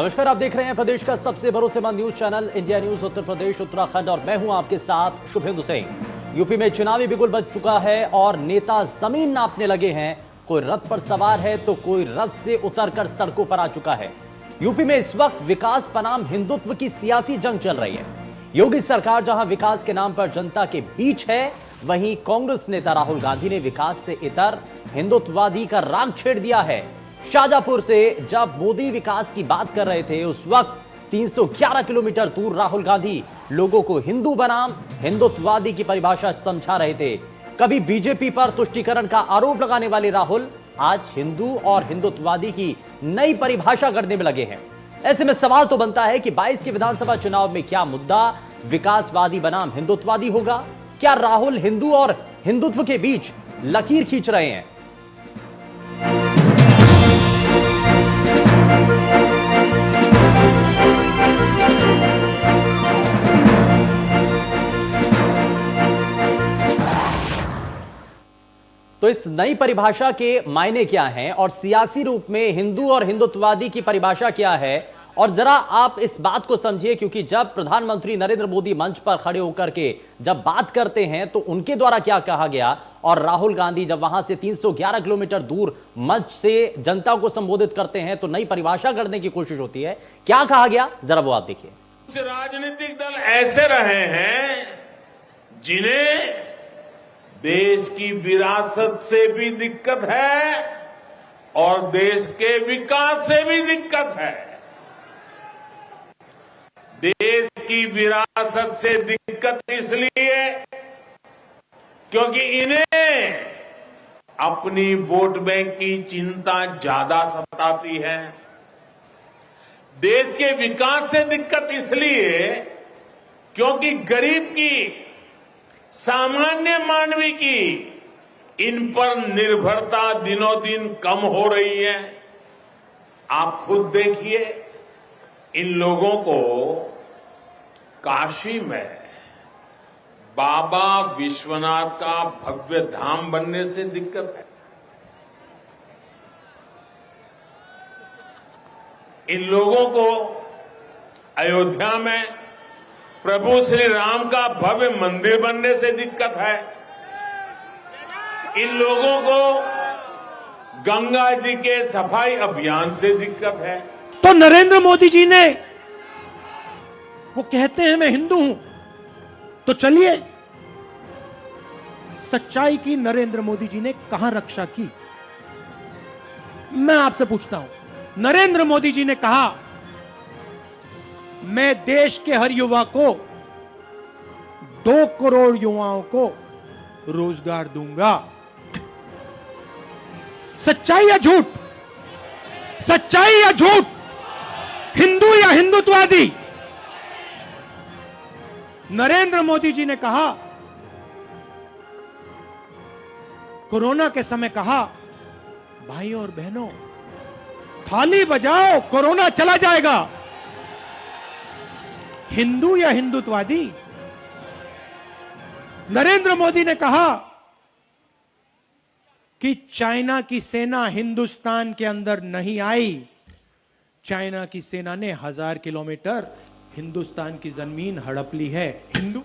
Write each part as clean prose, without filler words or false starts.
नमस्कार, आप देख रहे हैं प्रदेश का सबसे भरोसेमंद news channel India news Uttar Pradesh Uttarakhand और मैं हूं आपके साथ शुभेंदु सिंह। यूपी में चुनावी बिगुल बज चुका है और नेता जमीन नापने लगे हैं। कोई रथ पर सवार है तो कोई रथ से उतरकर सड़कों पर आ चुका है। यूपी में इस वक्त विकास बनाम हिंदुत्व की सियासी जंग चल रही है। योगी सरकार जहां विकास के नाम पर जनता के बीच है, वहीं कांग्रेस नेता राहुल गांधी ने विकास से इतर हिंदुत्ववादी का राग छेड़ दिया है। शाहजहांपुर से जब मोदी विकास की बात कर रहे थे, उस वक्त 311 किलोमीटर दूर राहुल गांधी लोगों को हिंदू बनाम हिंदुत्ववादी की परिभाषा समझा रहे थे। कभी बीजेपी पर तुष्टीकरण का आरोप लगाने वाले राहुल आज हिंदू और हिंदुत्ववादी की नई परिभाषा करने में लगे हैं। ऐसे में सवाल तो बनता है कि 22 के विधानसभा चुनाव में क्या मुद्दा विकासवादी बनाम हिंदुत्ववादी होगा? क्या राहुल हिंदू और हिंदुत्व के बीच लकीर खींच रहे हैं? तो इस नई परिभाषा के मायने क्या हैं और सियासी रूप में हिंदू और हिंदुत्ववादी की परिभाषा क्या है? और जरा आप इस बात को समझिए, क्योंकि जब प्रधानमंत्री नरेंद्र मोदी मंच पर खड़े होकर के जब बात करते हैं तो उनके द्वारा क्या कहा गया, और राहुल गांधी जब वहां से 311 किलोमीटर दूर मंच से जनता को संबोधित करते हैं तो नई परिभाषा करने की कोशिश होती है। क्या कहा गया, जरा वो आप देखिए। कुछ राजनीतिक दल ऐसे रहे हैं जिन्हें देश की विरासत से भी दिक्कत है और देश के विकास से भी दिक्कत है। देश की विरासत से दिक्कत इसलिए क्योंकि इन्हें अपनी वोट बैंक की चिंता ज्यादा सताती है। देश के विकास से दिक्कत इसलिए क्योंकि गरीब की, सामान्य मानवी की इन पर निर्भरता दिनों दिन कम हो रही है। आप खुद देखिए, इन लोगों को काशी में बाबा विश्वनाथ का भव्य धाम बनने से दिक्कत है। इन लोगों को अयोध्या में प्रभु श्री राम का भव्य मंदिर बनने से दिक्कत है। इन लोगों को गंगा जी के सफाई अभियान से दिक्कत है। तो नरेंद्र मोदी जी ने, वो कहते हैं मैं हिंदू हूं, तो चलिए सच्चाई की नरेंद्र मोदी जी ने कहां रक्षा की? मैं आपसे पूछता हूं। नरेंद्र मोदी जी ने कहा मैं देश के हर युवा को, 2 करोड़ युवाओं को रोजगार दूंगा। सच्चाई या झूठ? सच्चाई या झूठ? हिंदू या हिंदुत्ववादी? नरेंद्र मोदी जी ने कहा, कोरोना के समय कहा, भाइयों और बहनों थाली बजाओ, कोरोना चला जाएगा। हिंदू या हिंदुत्ववादी? नरेंद्र मोदी ने कहा कि चाइना की सेना हिंदुस्तान के अंदर नहीं आई, चाइना की सेना ने 1000 किलोमीटर हिंदुस्तान की जमीन हड़प ली है। हिंदू।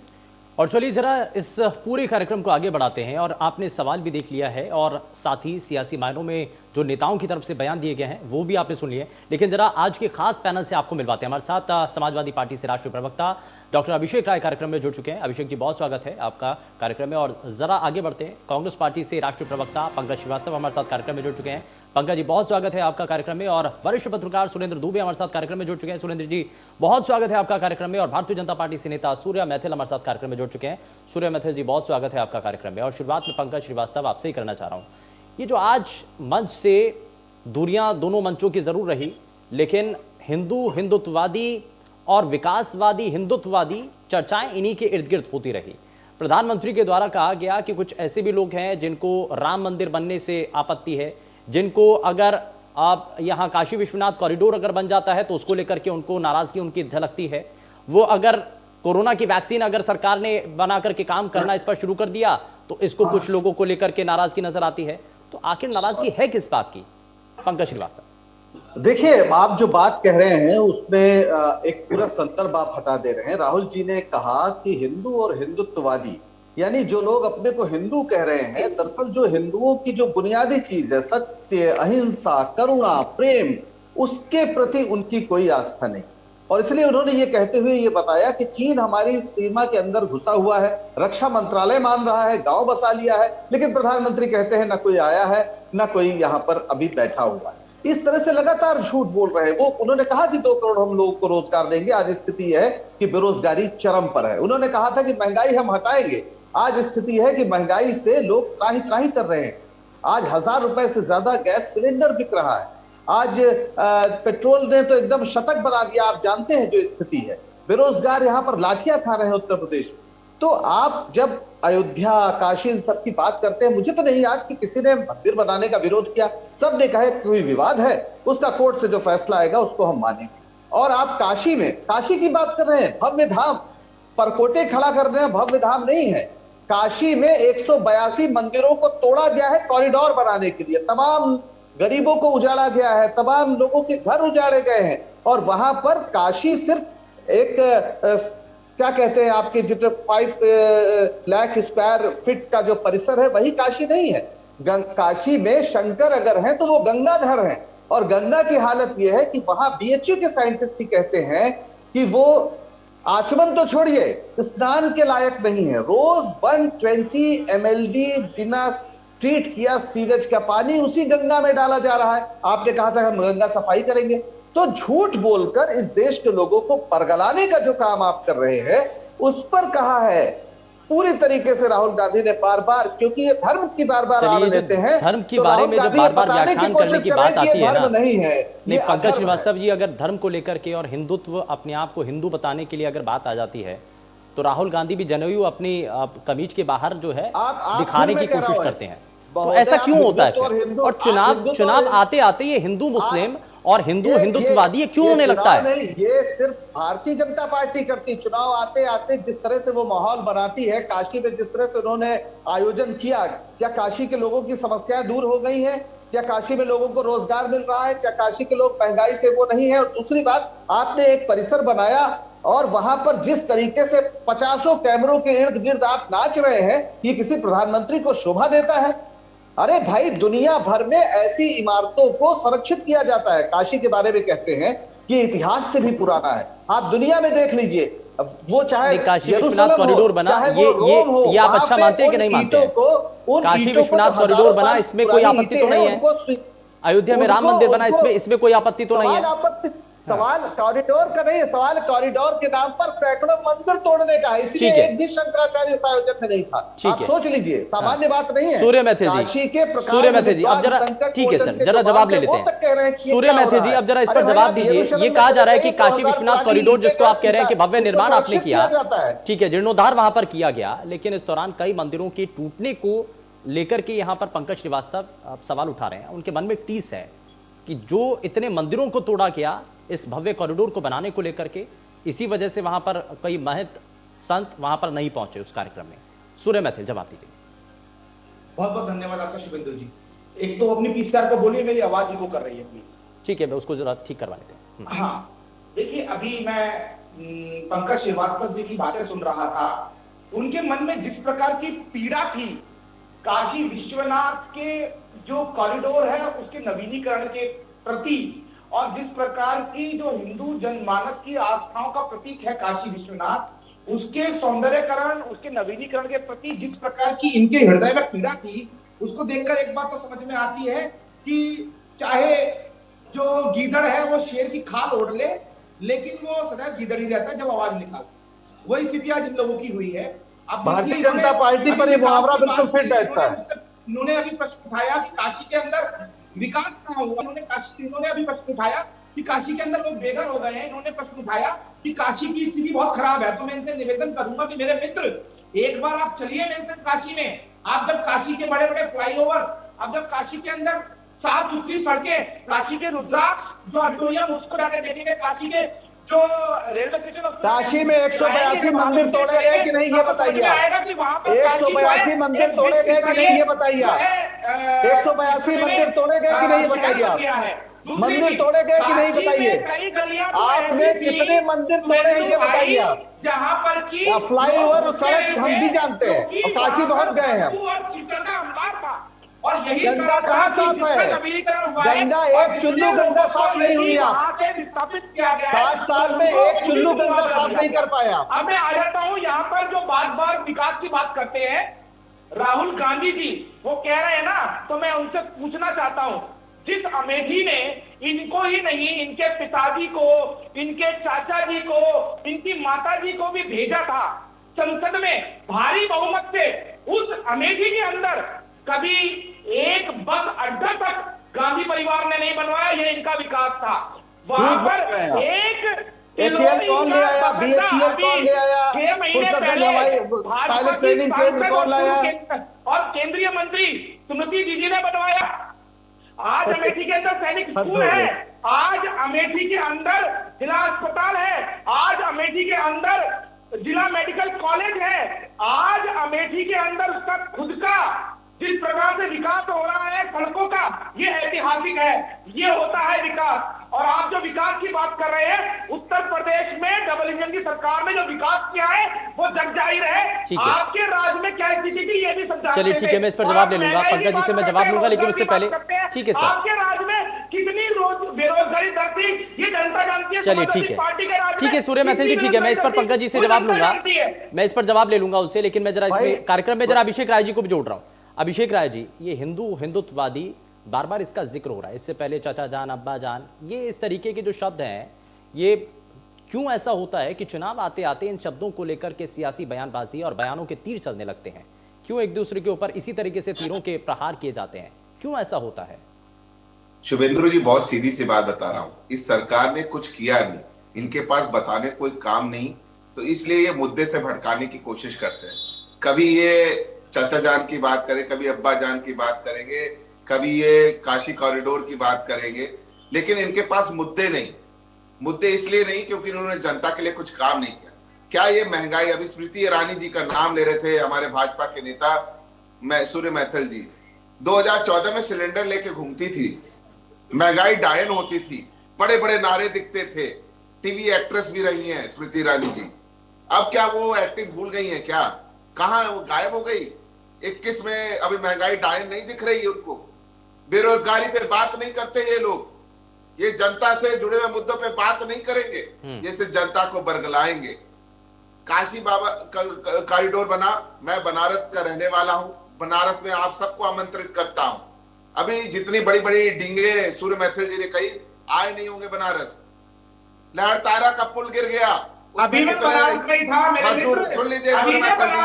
और चलिए जरा इस पूरे कार्यक्रम को आगे बढ़ाते हैं। और आपने सवाल भी देख लिया है और साथ ही सियासी मायनों में जो नेताओं की तरफ से बयान दिए गए हैं वो भी आपने सुन लिए। लेकिन जरा आज के खास पैनल से आपको मिलवाते हैं। हमारे साथ समाजवादी पार्टी से राष्ट्रीय प्रवक्ता डॉक्टर अभिषेक राय कार्यक्रम में जुड़ चुके हैं। अभिषेक जी, बहुत स्वागत है आपका कार्यक्रम में। और जरा आगे बढ़ते हैं, कांग्रेस पार्टी से राष्ट्रीय प्रवक्ता पंकज श्रीवास्तव हमारे साथ कार्यक्रम में जुड़ चुके हैं। पंकज जी, बहुत स्वागत है आपका कार्यक्रम में। और वरिष्ठ पत्रकार सुरेंद्र दुबे हमारे साथ कार्यक्रम में जुड़ चुके हैं। सुरेंद्र जी, बहुत स्वागत है आपका कार्यक्रम में। और भारतीय जनता पार्टी से नेता सूर्या मैथिल हमारे साथ कार्यक्रम में जुड़ चुके हैं। सूर्या मैथिल जी, बहुत स्वागत है आपका कार्यक्रम में। और शुरुआत में पंकज श्रीवास्तव आपसे ही करना चाह रहा हूं, ये जो आज मंच से दूरियां दोनों मंचों की जरूर रही, लेकिन हिंदू हिंदुत्ववादी और विकासवादी हिंदुत्ववादी चर्चाएं इन्हीं के इर्द गिर्द होती रही। प्रधानमंत्री के द्वारा कहा गया कि कुछ ऐसे भी लोग हैं जिनको राम मंदिर बनने से आपत्ति है, जिनको अगर आप यहां काशी विश्वनाथ कॉरिडोर अगर बन जाता है तो उसको लेकर के उनको नाराजगी उनकी झलकती है। वो अगर कोरोना की वैक्सीन अगर सरकार ने बना करके काम करना इस पर शुरू कर दिया तो इसको कुछ लोगों को लेकर के नाराजगी नजर आती है। तो आखिर नाराजगी है किस बात की? पंकज श्रीवास्तव। देखिए, आप जो बात कह रहे हैं उसमें एक पूरा संदर्भ आप हटा दे रहे हैं। राहुल जी ने कहा कि हिंदू और हिंदुत्ववादी, यानी जो लोग अपने को हिंदू कह रहे हैं, दरअसल जो हिंदुओं की जो बुनियादी चीज है, सत्य, अहिंसा, करुणा, प्रेम, उसके प्रति उनकी कोई आस्था नहीं। और इसलिए उन्होंने ये कहते हुए ये बताया कि चीन हमारी सीमा के अंदर घुसा हुआ है, रक्षा मंत्रालय मान रहा है, गांव बसा लिया है, लेकिन प्रधानमंत्री कहते हैं ना कोई आया है, ना कोई यहां पर अभी बैठा हुआ है। इस तरह से लगातार झूठ बोल रहे हैं वो। उन्होंने कहा कि 2 करोड़ हम लोगों को रोजगार देंगे, आज स्थिति है कि बेरोजगारी चरम पर है। उन्होंने कहा था कि महंगाई हम हटाएंगे, आज स्थिति है कि महंगाई से लोग त्राही त्राही कर रहे हैं। आज 1000 रुपए से ज्यादा गैस सिलेंडर बिक रहा है। आज पेट्रोल ने तो एकदम शतक बना दिया। आप जानते हैं जो स्थिति है, बेरोजगार यहां पर लाठियां खा रहे हैं उत्तर प्रदेश में। तो आप जब अयोध्या, काशी, इन सब की बात करते हैं, मुझे तो नहीं याद कि किसी ने मंदिर बनाने का विरोध किया। सब ने कहा कोई विवाद है, उसका कोर्ट से जो फैसला आएगा उसको हम मानेंगे। और आप काशी में, काशी की बात कर रहे हैं, भव्य धाम, परकोटे खड़ा कर रहे हैं, भव्य धाम नहीं है। काशी में 182 मंदिरों को तोड़ा गया है कॉरिडोर बनाने के लिए, तमाम गरीबों को उजाड़ा गया है, तमाम लोगों के घर उजाड़े गए हैं। और वहां पर काशी सिर्फ एक क्या कहते हैं आपके जो 5 लाख स्क्वायर फीट का जो परिसर है वही काशी नहीं है। काशी में शंकर अगर हैं तो वो गंगाधर हैं। और गंगा की हालत ये है कि वहां बीएचयू के साइंटिस्ट ही कहते हैं कि वो आचमन तो छोड़िए, स्नान के लायक नहीं है। रोज 120 MLD बिना ट्रीट किया सीवेज का पानी उसी गंगा में डाला जा रहा है। आपने कहा था हम गंगा सफाई करेंगे। तो झूठ बोलकर इस देश के लोगों को परगलाने का जो काम आप कर रहे हैं, उस पर कहा है पूरी तरीके से राहुल गांधी ने बार बार, क्योंकि ये धर्म की बार बार आड़ लेते हैं, धर्म के तो बारे राहुल में जो गांधी बार बार बताने व्याख्यान की करने कोशिश की कर बात रहे हैं कि आती ये है धर्म ना, नहीं है, नहीं ये पंकज अधर्म श्रीवास्तव है। जी, अगर धर्म को लेकर के और हिंदुत्व अपने आप को हिंदू बताने के लिए अगर बात आ जाती है, तो राहुल गांधी भी जनेऊ अपनी कमीज के बाहर जो है आप दिखाने फिर की मैं कह रहा कोशिश हूं, करते हैं। तो बहुत ऐसा है, क्यों आप होता है हिंदुत्व और फिर? हिंदू, और आप चुनाव हिंदुत्व चुनाव और आते आते ये हिंदू मुस्लिम और हिंदू हिंदुत्ववादी ये क्यों ये होने लगता चुनाव है? नहीं, ये सिर्फ भारतीय जनता पार्टी करती। चुनाव आते आते जिस तरह से वो माहौल बनाती है, काशी में जिस तरह से उन्होंने आयोजन किया, क्या काशी के लोगों की समस्याएं दूर हो गई हैं? क्या काशी में लोगों को रोजगार मिल रहा है? क्या काशी के लोग महंगाई से वो नहीं है? और दूसरी बात, आपने एक परिसर बनाया और वहां पर जिस तरीके से 50 कैमरों के इर्द गिर्द आप नाच रहे हैं, ये किसी प्रधानमंत्री को शोभा देता है? अरे भाई, दुनिया भर में ऐसी इमारतों को संरक्षित किया जाता है। काशी के बारे में कहते हैं कि इतिहास से भी पुराना है। आप दुनिया में देख लीजिए, वो चाहे काशी विश्वनाथ कॉरिडोर बना, ये आप अच्छा मानते हैं कि नहीं मानते? काशी विश्वनाथ कॉरिडोर बना, इसमें कोई आपत्ति तो नहीं है? अयोध्या में राम मंदिर बना, इसमें कोई आपत्ति तो नहीं है? सवाल कॉरिडोर का नहीं है, सवाल कॉरिडोर के नाम पर सैकड़ों मंदिर तोड़ने का है। इसलिए एक भी शंकराचार्य इस आयोजन में नहीं था। आप सोच लीजिए, सामान्य बात नहीं है। सूर्य मैथे जी, सूर्य मैथे जी, अब जरा ठीक है सर, जरा जवाब ले लेते हैं। सूर्य मैथे जी, अब जरा इस पर जवाब दीजिए। ये कहा जा रहा है कि काशी विश्वनाथ कॉरिडोर, जिसको आप कह रहे हैं कि भव्य निर्माण आपने किया, ठीक है, जीर्णोद्धार वहां पर किया गया, लेकिन इस दौरान कई मंदिरों के टूटने को लेकर के यहाँ पर पंकज श्रीवास्तव सवाल उठा रहे हैं। उनके मन में एक टीस है कि जो इतने मंदिरों को तोड़ा गया इस भव्य कॉरिडोर को बनाने को लेकर के, इसी वजह से वहां पर कई महंत संत वहां पर नहीं पहुंचे उस कार्यक्रम में। सूर्य मैथिल, जवाब दीजिए। बहुत बहुत धन्यवाद आपका शुभेंदु जी। एक तो अपनी पीसीआर को बोलिए, मेरी आवाज इको कर रही है प्लीज। ठीक है, मैं उसको जरा ठीक करवा लेते हैं। हाँ, देखिए, अभी मैं पंकज श्रीवास्तव जी की बातें सुन रहा था। उनके मन में जिस प्रकार की पीड़ा थी काशी विश्वनाथ के जो कॉरिडोर है उसके नवीनीकरण के प्रति, और जिस प्रकार की जो हिंदू जनमानस की आस्थाओं का प्रतीक है काशी विश्वनाथ, उसके सौंदर्यकरण, उसके नवीनीकरण के प्रति जिस प्रकार की इनके हृदय में पीड़ा थी, उसको देखकर एक बात तो समझ में आती है कि चाहे जो गीदड़ है वो शेर की खाल ओढ़ ले, लेकिन वो सदैव गीदड़ ही रहता है जब आवाज निकाल। वही स्थिति आज इन लोगों की हुई है। अब भारतीय जनता पार्टी पर ये मुहावरा बिल्कुल फिट बैठता है। उन्होंने अभी प्रश्न उठाया कि काशी के अंदर विकास कहाँ हुआ। इन्होंने अभी प्रश्न उठाया कि काशी के अंदर लोग बेघर हो गए हैं। इन्होंने प्रश्न उठाया कि काशी की स्थिति बहुत खराब है। तो मैं इनसे निवेदन करूंगा कि मेरे मित्र, एक बार आप चलिए मेरे साथ काशी में। आप जब काशी के बड़े बड़े फ्लाईओवर, आप जब काशी के अंदर साफ सुथरी सड़कें, काशी के रुद्राक्ष जो ऑडिटोरियम, उसको जाकर देखेंगे, काशी के जो रेलवे स्टेशन, काशी में 182 मंदिर तोड़े गए कि नहीं ये बताइए। 182 मंदिर तोड़े गए कि नहीं ये बताइए। 182 मंदिर तोड़े गए कि नहीं ये बताइए। मंदिर तोड़े गए कि नहीं बताइए? आपने कितने मंदिर तोड़े हैं ये बताइए आप। जहां पर की फ्लाईओवर सड़क हम भी जानते हैं और काशी बहुत गए हैं। और यही गंगा कहाँ साफ है? गंगा एक चुल्लू गंगा साफ नहीं हुई। आप स्थापित किया गया 5 साल में एक चुल्लू गंगा साफ नहीं कर पाया। अब मैं आ जाता हूं यहाँ पर जो बार बार विकास की बात करते हैं राहुल गांधी जी, वो कह रहे हैं ना, तो मैं उनसे पूछना चाहता हूं, जिस अमेठी ने इनको ही नहीं इनके पिताजी को, इनके चाचा जी को, इनकी माता जी को भी भेजा था संसद में भारी बहुमत से, उस अमेठी के अंदर कभी एक बस अड्डा तक गांधी परिवार ने नहीं बनवाया। ये इनका विकास था। वहां पर एक HAL कौन ले आया? BHEL कौन ले आया? 6 महीने फुर्सतगंज हवाई पायलट ट्रेनिंग केंद्र कौन लाया? और केंद्रीय मंत्री स्मृति दीदी ने बनवाया। आज अमेठी के अंदर सैनिक स्कूल है, आज अमेठी के अंदर जिला अस्पताल है, आज अमेठी के अंदर जिला मेडिकल कॉलेज है, आज अमेठी के अंदर उसका खुद का जिस प्रकार से विकास हो रहा है सड़कों का, ये ऐतिहासिक है। ये होता है विकास। और आप जो विकास की बात कर रहे हैं, उत्तर प्रदेश में डबल इंजन की सरकार ने जो विकास किया है वो जग जाहिर है। आपके राज्य में क्या स्थिति थी ये भी समझा। चलिए ठीक है, मैं इस पर जवाब ले लूंगा, पंकज जी से मैं जवाब लूंगा, लेकिन उससे पहले ठीक है सर, आपके राज्य में कितनी बेरोजगारी दर थी ये जनता जानती है। चलिए ठीक है सूर्य मैथिल जी, ठीक है, मैं इस पर पंकज जी से जवाब लूंगा, मैं इस पर जवाब ले लूंगा उनसे, लेकिन मैं जरा इसमें कार्यक्रम में जरा अभिषेक राय जी को भी जोड़ रहा हूं। अभिषेक राय जी, ये हिंदुत्ववादी बार बार इसका जिक्र हो रहा है, इससे पहले चाचा जान, अब्बा जान, ये इस तरीके के जो शब्द हैं, ये क्यों ऐसा होता है कि चुनाव आते आते इन शब्दों को लेकर के सियासी बयानबाजी और बयानों के तीर चलने लगते हैं? क्यों एक दूसरे के ऊपर इसी तरीके से तीरों के प्रहार किए जाते हैं? क्यों ऐसा होता है? शुभेंद्र जी, बहुत सीधी सी बात बता रहा हूं, इस सरकार ने कुछ किया नहीं, इनके पास बताने कोई काम नहीं, तो इसलिए ये मुद्दे से भटकाने की कोशिश करते हैं। कभी ये चाचा जान की बात करें, कभी अब्बा जान की बात करेंगे, कभी ये काशी कॉरिडोर की बात करेंगे, लेकिन इनके पास मुद्दे नहीं। मुद्दे इसलिए नहीं क्योंकि इन्होंने जनता के लिए कुछ काम नहीं किया। क्या ये महंगाई, अभी स्मृति ईरानी जी का नाम ले रहे थे हमारे भाजपा के नेता सूर्य मैथिल जी, 2014 में सिलेंडर लेके घूमती थी, महंगाई डायन होती थी, बड़े बड़े नारे दिखते थे, टीवी एक्ट्रेस भी रही हैं स्मृति ईरानी जी। अब क्या वो एक्टिंग भूल गई है क्या? कहां वो गायब हो गई? 21 में अभी महंगाई डायन नहीं दिख रही है उनको? बेरोजगारी पे बात नहीं करते ये लोग, ये जनता से जुड़े हुए मुद्दों पे बात नहीं करेंगे, ये सिर्फ जनता को बरगलाएंगे। काशी बाबा कॉरिडोर बना, मैं बनारस का रहने वाला हूं, बनारस में आप सबको आमंत्रित करता हूं। अभी जितनी बड़ी बड़ी डींगे सूर्य मैथिल जी ने कही, आए नहीं होंगे बनारस। लहरतारा का पुल गिर गया, अभी मैं बनारस में ही था, मेरे मजदूर सुन लीजिए, सूर्य मैथिल जी,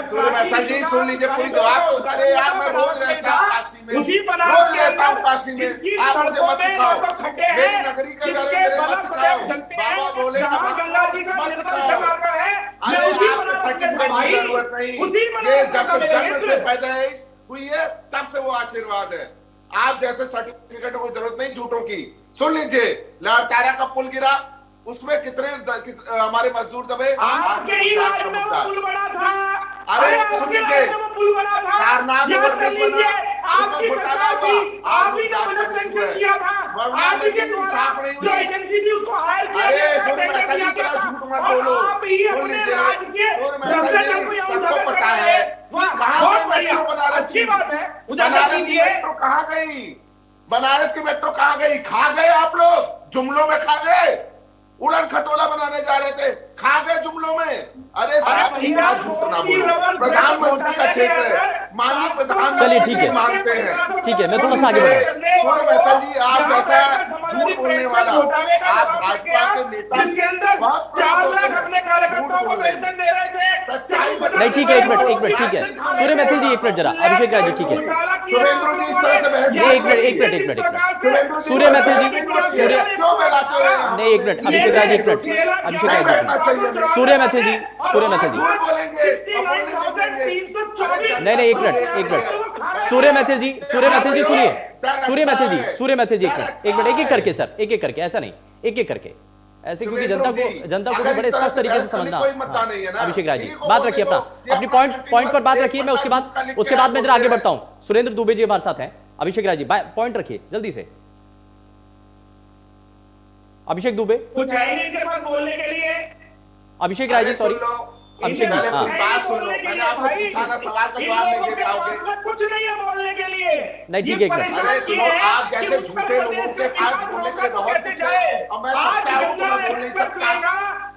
सूर्य मैथिल जी सुन लीजिए पूरी बात तो। अरे यार, मैं रोज रहता हूँ काशी में, रोज रहता हूँ काशी में, आप मुझे मत सिखाओ, मेरी नगरी का घर है, मेरे मत सिखाओ, बाबा बोले गंगा जी का निर्मल है। अरे आपको सर्टिफिकेट की जरूरत नहीं, ये जब से जन्म से पैदाइश हुई है तब से वो आशीर्वाद है। आप जैसे सर्टिफिकेटों की जरूरत नहीं झूठों की। सुन लीजिए, लहरतारा का पुल गिरा, उसमें कितने हमारे मजदूर दबे, आपके ही राज्य में वो पुल बना था। अरे सुन लीजिए, पुल बना था, आपकी सरकार थी, आप ही ने बजट सैंक्शन किया था, आप ही के द्वारा जो एजेंसी थी उसको हायर किया गया था, टेंडर किया गया था, और आप ही अपने राज्य के भ्रष्टाचार को यहाँ उजागर कर रहे हैं। बहुत बढ़िया, अच्छी बात है। बनारस की मेट्रो कहाँ गई? बनारस की मेट्रो कहाँ गई? खा गए आप लोग, जुमलों में खा गए। उड़न खटोला बनाने जा रहे थे, खा गए जुमलों में। अरे साहब, प्रधानमंत्री का क्षेत्र है, माननीय प्रधानमंत्री ठीक है, मानते हैं। ठीक है, मैं थोड़ा सा आगे बढ़ूं। सूर्य मैथिल जी, आप जैसा झूठ बोलने वाला, आप भाजपा के नेता बहुत नहीं, ठीक है, एक मिनट, ठीक है सूर्य मैथिल जी, एक मिनट जरा, अभिषेक राय जी, ठीक है, शुभेंद्र जी इस तरह से बहस एक मिनट, सूर्य मैथिल जी, क्यों मिलाते हैं? नहीं, एक मिनट, अभिषेक राय जी, एक मिनट, अभिषेक राय जी, सूर्य मैथिल जी, नहीं, एक मिनट, सूर्य मैथिल जी सुनिए, सूर्य मैथिल जी, एक मिनट, एक करके सर, एक करके, ऐसा नहीं, एक करके, ऐसे, क्योंकि जनता को भी बड़े स्पष्ट तरीके से समझना। अभिषेक राय जी, बात रखिए अपनी पॉइंट पर बात रखिए, मैं उसके बाद मैं जरा आगे बढ़ता हूं। सुरेंद्र दुबे जी हमारे साथ हैं। अभिषेक राय जी, पॉइंट रखिए जल्दी से। अभिषेक दुबे, कुछ है ही नहीं इनके पास बोलने के लिए। अभिषेक राय जी, अरे सॉरी, सुन लो, अभिषेक जी, पहले हाँ। कुछ बात सुन लो। मैंने आपसे पूछा ना, सवाल का जवाब नहीं दे पाओगे। कुछ नहीं है बोलने के लिए। नहीं, ठीक है, एक मिनट। अरे सुनो, आप जैसे झूठे लोगों के पास बोलने के लिए बहुत कुछ है, और मैं सच्चा हूं तो मैं बोल नहीं सकता।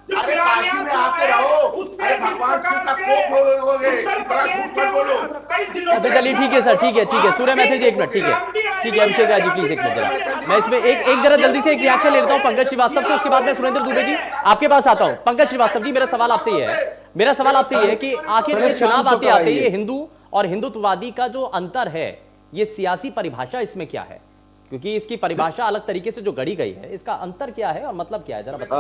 अरे काशी में आते रहो, अरे भगवान शिव का कोप होगे, इतना झूठ मत बोलो। अच्छा चलिए, ठीक है सर, ठीक है सूर्य मैथिल जी, एक मिनट, ठीक है अभिषेक राय जी, प्लीज एक मिनट जरा, मैं इसमें एक जरा जल्दी से एक रिएक्शन ले लेता हूं पंकज श्रीवास्तव से, उसके बाद मैं सुरेंद्र दुबे जी आपके पास आता हूं। पंकज श्रीवास्तव जी, मेरा सवाल आपसे ये है कि आखिर ये चुनाव आते आते ये हिंदू और हिंदुत्ववादी का जो अंतर है, ये सियासी परिभाषा इसमें क्या है? क्योंकि इसकी परिभाषा अलग तरीके से जो गढ़ी गई है, इसका अंतर क्या है और मतलब क्या है, जरा बताइए।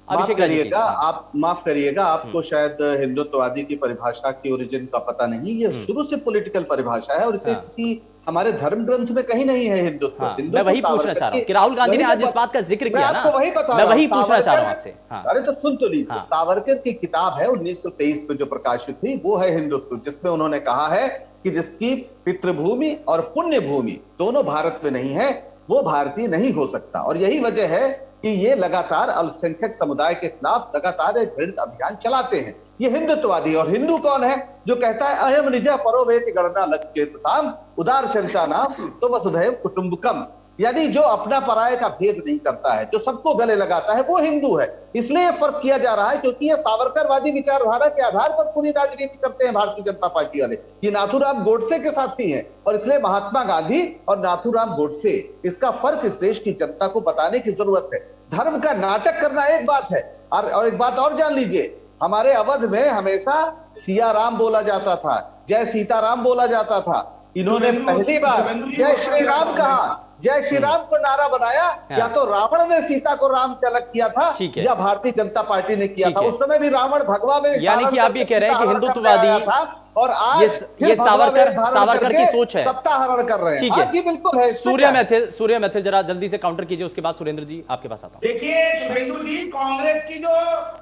माफ करिएगा, आपको शायद हिंदुत्ववादी की परिभाषा की ओरिजिन का पता नहीं। ये शुरू से पॉलिटिकल परिभाषा है और इसे किसी हमारे धर्म ग्रंथ में कहीं नहीं है हिंदुत्व। मैं वही पूछना चाह रहा हूँ कि राहुल गांधी ने आज इस बात का जिक्र किया ना, मैं वही पूछना चाह रहा हूँ आपसे। अरे तो सुन तो लीजिए, सावरकर की किताब है 1923 में जो प्रकाशित हुई, वो है हिंदुत्व, जिसमें उन्होंने कहा है कि जिसकी पितृभूमि और पुण्य भूमि दोनों भारत में नहीं है, वो भारतीय नहीं हो सकता। और यही वजह है कि ये लगातार अल्पसंख्यक समुदाय के खिलाफ लगातार एक घृणित अभियान चलाते हैं। ये हिंदुत्ववादी। और हिंदू कौन है जो कहता है अयम निज परो वेति गणना लक्ष्येत साम उदार चरिता नाम तो वसुधैव कुटुंबकम, यानी जो अपना पराये का भेद नहीं करता है, जो सबको गले लगाता है, वो हिंदू है। इसलिए फर्क किया जा रहा है क्योंकि ये सावरकरवादी विचारधारा के आधार पर पूरी राजनीति करते हैं भारतीय जनता पार्टी वाले। ये नाथूराम गोडसे के साथी हैं और इसलिए महात्मा गांधी और नाथूराम गोडसे, इसका फर्क इस देश की जनता को बताने की जरूरत है। धर्म का नाटक करना एक बात है, और एक बात और जान लीजिए, हमारे अवध में हमेशा सिया राम बोला जाता था, जय सीताराम बोला जाता था। इन्होंने पहली बार जय श्री राम कहा, जय श्री राम को नारा बनाया। या तो रावण ने सीता को राम से अलग किया था या भारतीय जनता पार्टी ने किया था। उस समय भी रावण भगवा में, यानी कि आप ये कह रहे हैं कि हिंदुत्ववादी था और आज ये सावरकर की सोच है, सत्ता हरण कर रहे हैं। ठीक है जी बिल्कुल है। सूर्य मैथिल जरा जल्दी से काउंटर कीजिए, उसके बाद सुरेंद्र जी आपके पास आता हूं। देखिए शुभेंदु जी, कांग्रेस की जो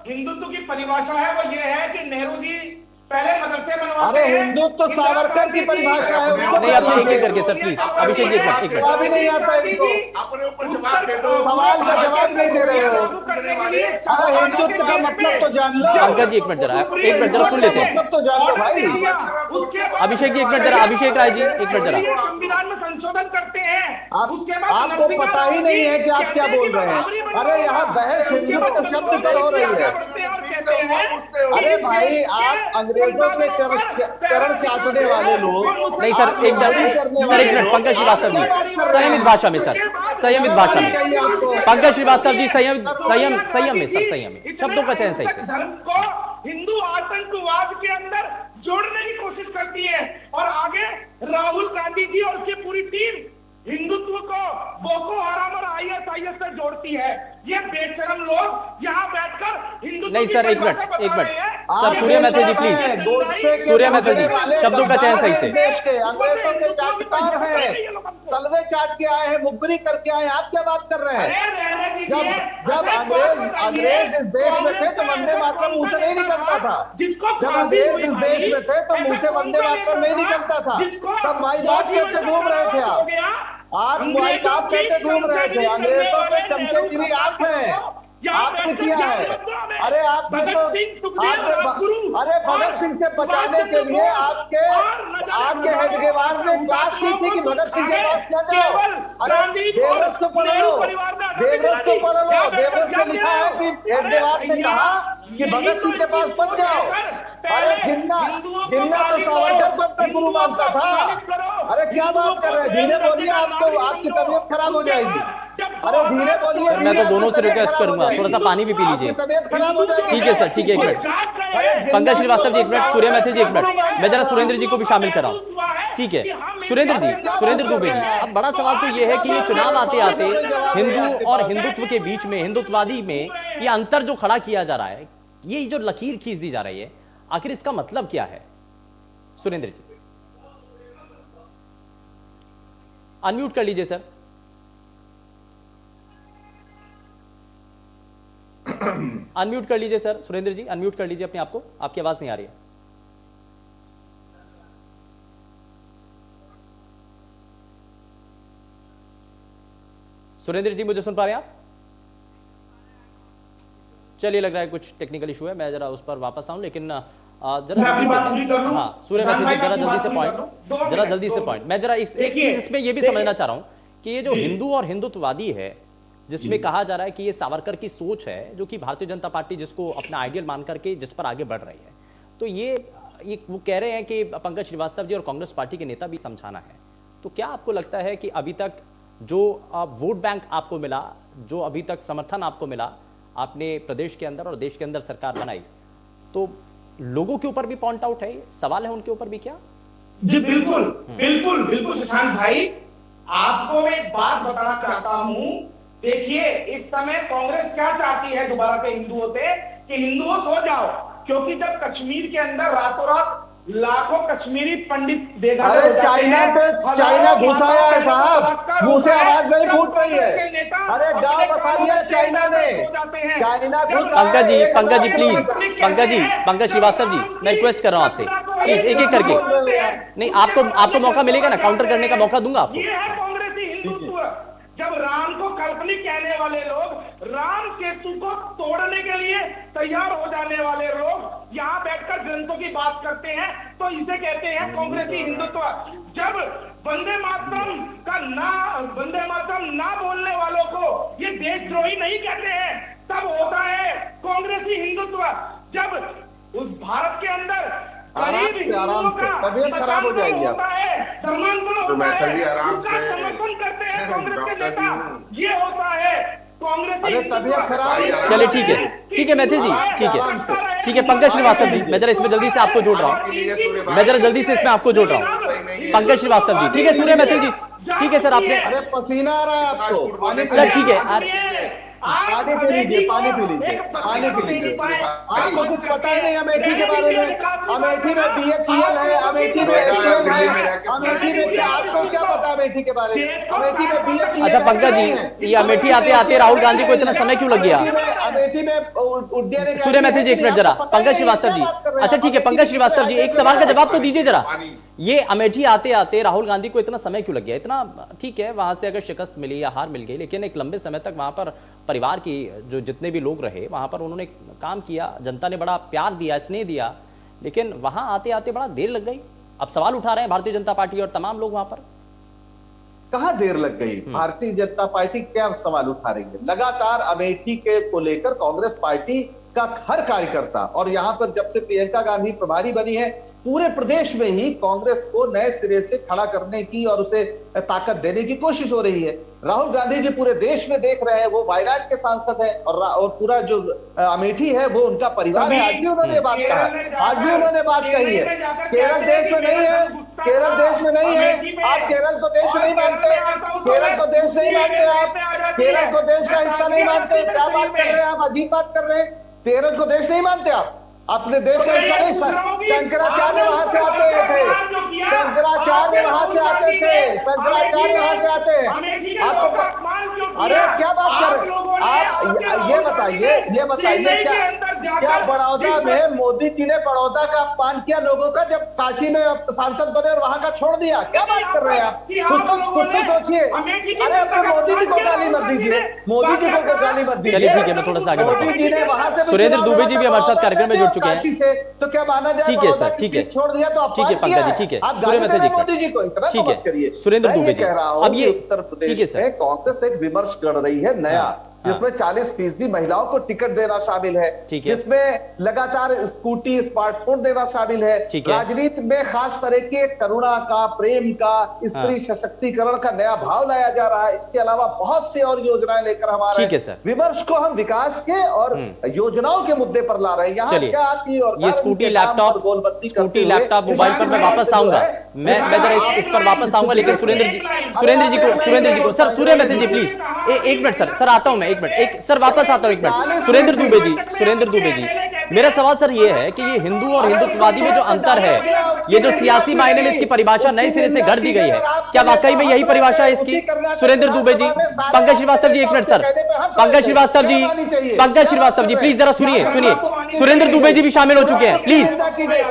हिंदुत्व की परिभाषा है वो ये है कि नेहरू जी पहले मदरसे बनवाते हैं। अरे हिंदुत्व सावरकर की परिभाषा है, उसको नहीं, आप एक एक करके सर प्लीज। अभिषेक जी एक मिनट भी नहीं आता इनको, अपने ऊपर जवाब दे दो, सवाल का जवाब नहीं दे रहे हो। अरे हिंदुत्व का मतलब तो जान लो। पंकज जी एक मिनट जरा सुन लेते हैं, मतलब तो जान लो भाई। अभिषेक जी एक मिनट जरा, अभिषेक राय जी एक मिनट जरा। संविधान में संशोधन करते हैं, आपको पता ही नहीं है कि आप क्या बोल रहे हैं। अरे यहाँ बहस हिंदुत्व शब्द पर हो रही है। अरे भाई, आप अंग्रेजों के चरण चाटने वाले लोग नहीं सर, एक मिनट पंकज श्रीवास्तव जी, संयमित भाषा में सर, संयमित भाषा में पंकज श्रीवास्तव जी, संयम में सर, संयम शब्दों का चयन सही से। धर्म को हिंदू आतंकवाद के अंदर जोड़ने की कोशिश करती है और आगे राहुल गांधी जी और उसकी पूरी टीम हिंदुत्व को बोको हराम और आईएसआईएस से जोड़ती है। ये बेशरम लोग यहाँ बैठकर हिंदुत्व नहीं सर, एक minute sir, Surya Maithil ji please, Surya Maithil ji शब्दों का चयन सही से। देश के अंग्रेजों के चाटकार हैं, तलवे चाट के आए हैं, मुखबरी करके आए हैं, आप क्या बात कर रहे हैं? जब अंग्रेज इस देश में थे तो वंदे मातरम मुंह से नहीं निकलता था। जब अंग्रेज इस देश में थे तो मुंह से वंदे मातरम नहीं निकलता था। तब माई बाप कहते घूम रहे थे आप, आज माई बाप कहते घूम रहे थे। अंग्रेजों के चमचेगिरी आप हैं, आपने किया है। अरे आपने तो अरे भगत सिंह से बचाने के लिए आपके हेडगेवार ने क्लास की थी कि भगत सिंह के पास न जाओ। अरे देवरस को पढ़ लो, देवरस को पढ़ लो। देवरस में लिखा है कि हेडगेवार ने कहा कि भगत सिंह के पास मत जाओ। अरे जिन्ना तो सावरकर को अपना गुरु मानता था। अरे क्या बात कर रहे हैं, धीरे बोलिए, आपको आपकी तबीयत खराब हो जाएगी। अरे धीरे बोलिए। मैं तो दोनों से रिक्वेस्ट करूंगा, थोड़ा सा पानी भी पी लीजिए। तबीयत खराब हो जाएगी। ठीक है सर, ठीक है, एक मिनट पंकज श्रीवास्तव जी एक मिनट, सूर्य मैथिल जी एक मिनट, मैं जरा सुरेंद्र जी को भी शामिल कर रहा हूँ। ठीक है सुरेंद्र दुबे जी, अब बड़ा सवाल तो ये है कि ये चुनाव आते आते हिंदू और हिंदुत्व के बीच में, हिंदुत्ववादी में ये अंतर जो खड़ा किया जा रहा है, ये जो लकीर खींच दी जा रही है, आखिर इसका मतलब क्या है? सुरेंद्र जी अनम्यूट कर लीजिए सर। अनम्यूट कर लीजिए सर, सुरेंद्र जी अनम्यूट कर लीजिए अपने आप को, आपकी आवाज नहीं आ रही है। सुरेंद्र जी मुझे सुन पा रहे हैं आप? चलिए, लग रहा है कुछ टेक्निकल इशू है, मैं जरा उस पर वापस आऊं, लेकिन जरा मैं अपनी बात पूरी कर लूं? हाँ सूर्य किसान भाई, जरा मैं अपनी जल्दी से बात पूरी कर लूं? पॉइंट, 2 जरा मिनट, जल्दी से 2 पॉइंट। मैं जरा इस एक देखिए, चीज इसमें ये भी देखिए। समझना चाह रहा हूं कि ये जो हिंदू और हिंदुत्ववादी है, जिसमें कहा जा रहा है कि ये सावरकर की सोच है, जो कि भारतीय जनता पार्टी जिसको अपना आइडियल मान करके जिस पर आगे बढ़ रही है, तो ये वो कह रहे हैं कि पंकज श्रीवास्तव जी और कांग्रेस पार्टी के नेता भी समझाना है। तो क्या आपको लगता है कि अभी तक जो वोट बैंक आपको मिला, जो अभी तक समर्थन आपको मिला, आपने प्रदेश के अंदर और देश के अंदर सरकार बनाई, तो लोगों के ऊपर भी पॉइंट आउट है, सवाल है उनके ऊपर भी क्या? जी बिल्कुल बिल्कुल बिल्कुल शशांक भाई, आपको मैं एक बात बताना चाहता हूं। देखिए, इस समय कांग्रेस क्या चाहती है दोबारा से हिंदुओं से कि हिंदुओं सो जाओ, क्योंकि जब कश्मीर के अंदर रातों रात लाखों कश्मीरी पंडित बेघर अरे चाइना घुसा है साहब, मुंह से आवाज नहीं फूट रही है। अरे गांव बसा दिया चाइना ने, चाइना घुसा है। पंकज जी प्लीज, पंकज श्रीवास्तव जी, मैं रिक्वेस्ट कर रहा हूं आपसे प्लीज, एक एक करके। नहीं, आपको मौका मिलेगा ना, काउंटर करने का मौका दूंगा आपको। ये है कांग्रेसी हिंदुत्व। जब राम को काल्पनिक कहने वाले लोग, राम केतु को तोड़ने के लिए तैयार हो जाने वाले लोग यहाँ बैठकर ग्रंथों की बात करते हैं, तो इसे कहते हैं कांग्रेसी हिंदुत्व। जब वंदे मातरम ना बोलने वालों को ये देशद्रोही नहीं कहते हैं, तब होता है कांग्रेसी हिंदुत्व। जब उस भारत के अंदर आराम से तबीयत खराब हो जाएगी आप। तो मैं तभी आराम से समर्थन करते हैं कांग्रेस के नेता, ये होता है कांग्रेस। अरे तबीयत खराब। चलिए ठीक है मैथिल जी, ठीक है पंकज श्रीवास्तव जी, मैं जरा इसमें जल्दी से आपको जोड़ रहा हूँ, मैं जरा जल्दी से इसमें आपको जोड़ रहा हूँ। पंकज श्रीवास्तव जी, ठीक है। सूर्य मैथिल जी, ठीक है सर, आपने, अरे पसीना आ रहा है आपको, सर ठीक है, पानी पी लीजिए, पानी पी लीजिए, पानी पी लीजिए। आपको कुछ पता ही नहीं अमेठी के बारे में। अमेठी में BHEL है, अमेठी में HCL है, अमेठी में क्या, आपको क्या पता अमेठी के बारे में? अमेठी में BHEL। अच्छा पंकज जी, ये अमेठी आते आते राहुल गांधी को इतना समय क्यों लग गया? अमेठी में उड्डयन। सूर्य मैथिल जी, एक मिनट जरा, पंकज श्रीवास्तव जी, अच्छा ठीक है पंकज श्रीवास्तव जी, एक सवाल का जवाब तो दीजिए जरा। ये अमेठी आते आते राहुल गांधी को इतना समय क्यों लग गया? इतना ठीक है, वहां से अगर शिकस्त मिली या हार मिल गई, लेकिन एक लंबे समय तक वहां पर परिवार की जो जितने भी लोग रहे वहां पर उन्होंने काम किया, जनता ने बड़ा प्यार दिया, स्नेह दिया, लेकिन वहां आते आते बड़ा देर लग गई। अब सवाल उठा रहे हैं भारतीय जनता पार्टी और तमाम लोग वहां पर। कहां देर लग गई? भारतीय जनता पार्टी क्या सवाल उठा रही है? लगातार अमेठी के को लेकर कांग्रेस पार्टी का हर कार्यकर्ता, और यहां पर जब से प्रियंका गांधी प्रभारी बनी है, पूरे प्रदेश में ही कांग्रेस को नए सिरे से खड़ा करने की और उसे ताकत देने की कोशिश हो रही है। राहुल गांधी जी पूरे देश में देख रहे हैं, वो वायनाड के सांसद है, और पूरा जो अमेठी है वो उनका परिवार है। आज भी उन्होंने बात कहा, आज भी उन्होंने बात कही है। केरल देश में नहीं है, केरल देश में नहीं है। आप केरल को देश नहीं मानते, केरल को देश नहीं मानते, आप केरल को देश का हिस्सा नहीं मानते। क्या बात कर रहे हैं आप? अजीब बात कर रहे हैं। केरल को देश नहीं मानते आप? अपने देश का हिस्सा नहीं। शंकराचार्य वहां से आते थे, शंकराचार्य वहां से आते थे, शंकराचार्य वहां से आते हैं। आपको, अरे क्या बात कर रहे हैं आप? ये बताइए क्या बड़ौदा में मोदी जी ने बड़ौदा का अपमान किया लोगों का, जब काशी में सांसद बने और वहां का छोड़ दिया? क्या बात कर रहे हैं आप? कुछ तो सोचिए। अरे अपने मोदी जी को गाली मत दीजिए, मोदी जी को गाली मत दीजिए। चलिए ठीक है, मैं थोड़ा सा आगे मोदी जी ने वहां से सुरेंद्र दुबे जी भी हमारे साथ कार्यक्रम में जुड़ चुके हैं। काशी से तो क्या माना जाए? ठीक है सर, ठीक है, छोड़ दिया तो ठीक है पंकज जी, ठीक है सूर्य मैथिल जी, मोदी जी को इतना ठीक मत करिए। सुरेंद्र दुबे जी, कह रहा हूं अब ये उत्तर प्रदेश में कांग्रेस एक विमर्श कर रही है नया, जिसमें 40% महिलाओं को टिकट देना शामिल है, जिसमें लगातार स्कूटी, स्मार्टफोन देना शामिल है। राजनीति में खास तरह के करुणा का, प्रेम का, स्त्री सशक्तिकरण का नया भाव लाया जा रहा है। इसके अलावा बहुत से और योजनाएं लेकर हमारे विमर्श को हम विकास के और योजनाओं के मुद्दे पर ला रहे हैं। यहाँ जाति और ये स्कूटी, लैपटॉप, मोबाइल पर मैं वापस आऊंगा, मैं जरा इस पर वापस आऊंगा, लेकिन सुरेंद्र जी को सर, सूर्य मैथिल जी प्लीज एक मिनट सर आता हूं मैं, एक मिनट, एक सर वापस आता हूं, एक मिनट। सुरेंद्र दुबे जी, सुरेंद्र दुबे जी, मेरा सवाल सर ये है कि ये हिंदू और हिंदुत्ववादी में जो अंतर है, ये जो सियासी मायने में इसकी परिभाषा नए सिरे से गढ़ दी गई है, क्या वाकई में यही परिभाषा है इसकी? सुरेंद्र दुबे जी, पंकज श्रीवास्तव जी, एक minute sir, Pankaj Srivastava ji, Pankaj Srivastava ji please जरा सुनिए, सुनिए। सुरेंद्र दुबे जी भी शामिल हो चुके हैं, प्लीज।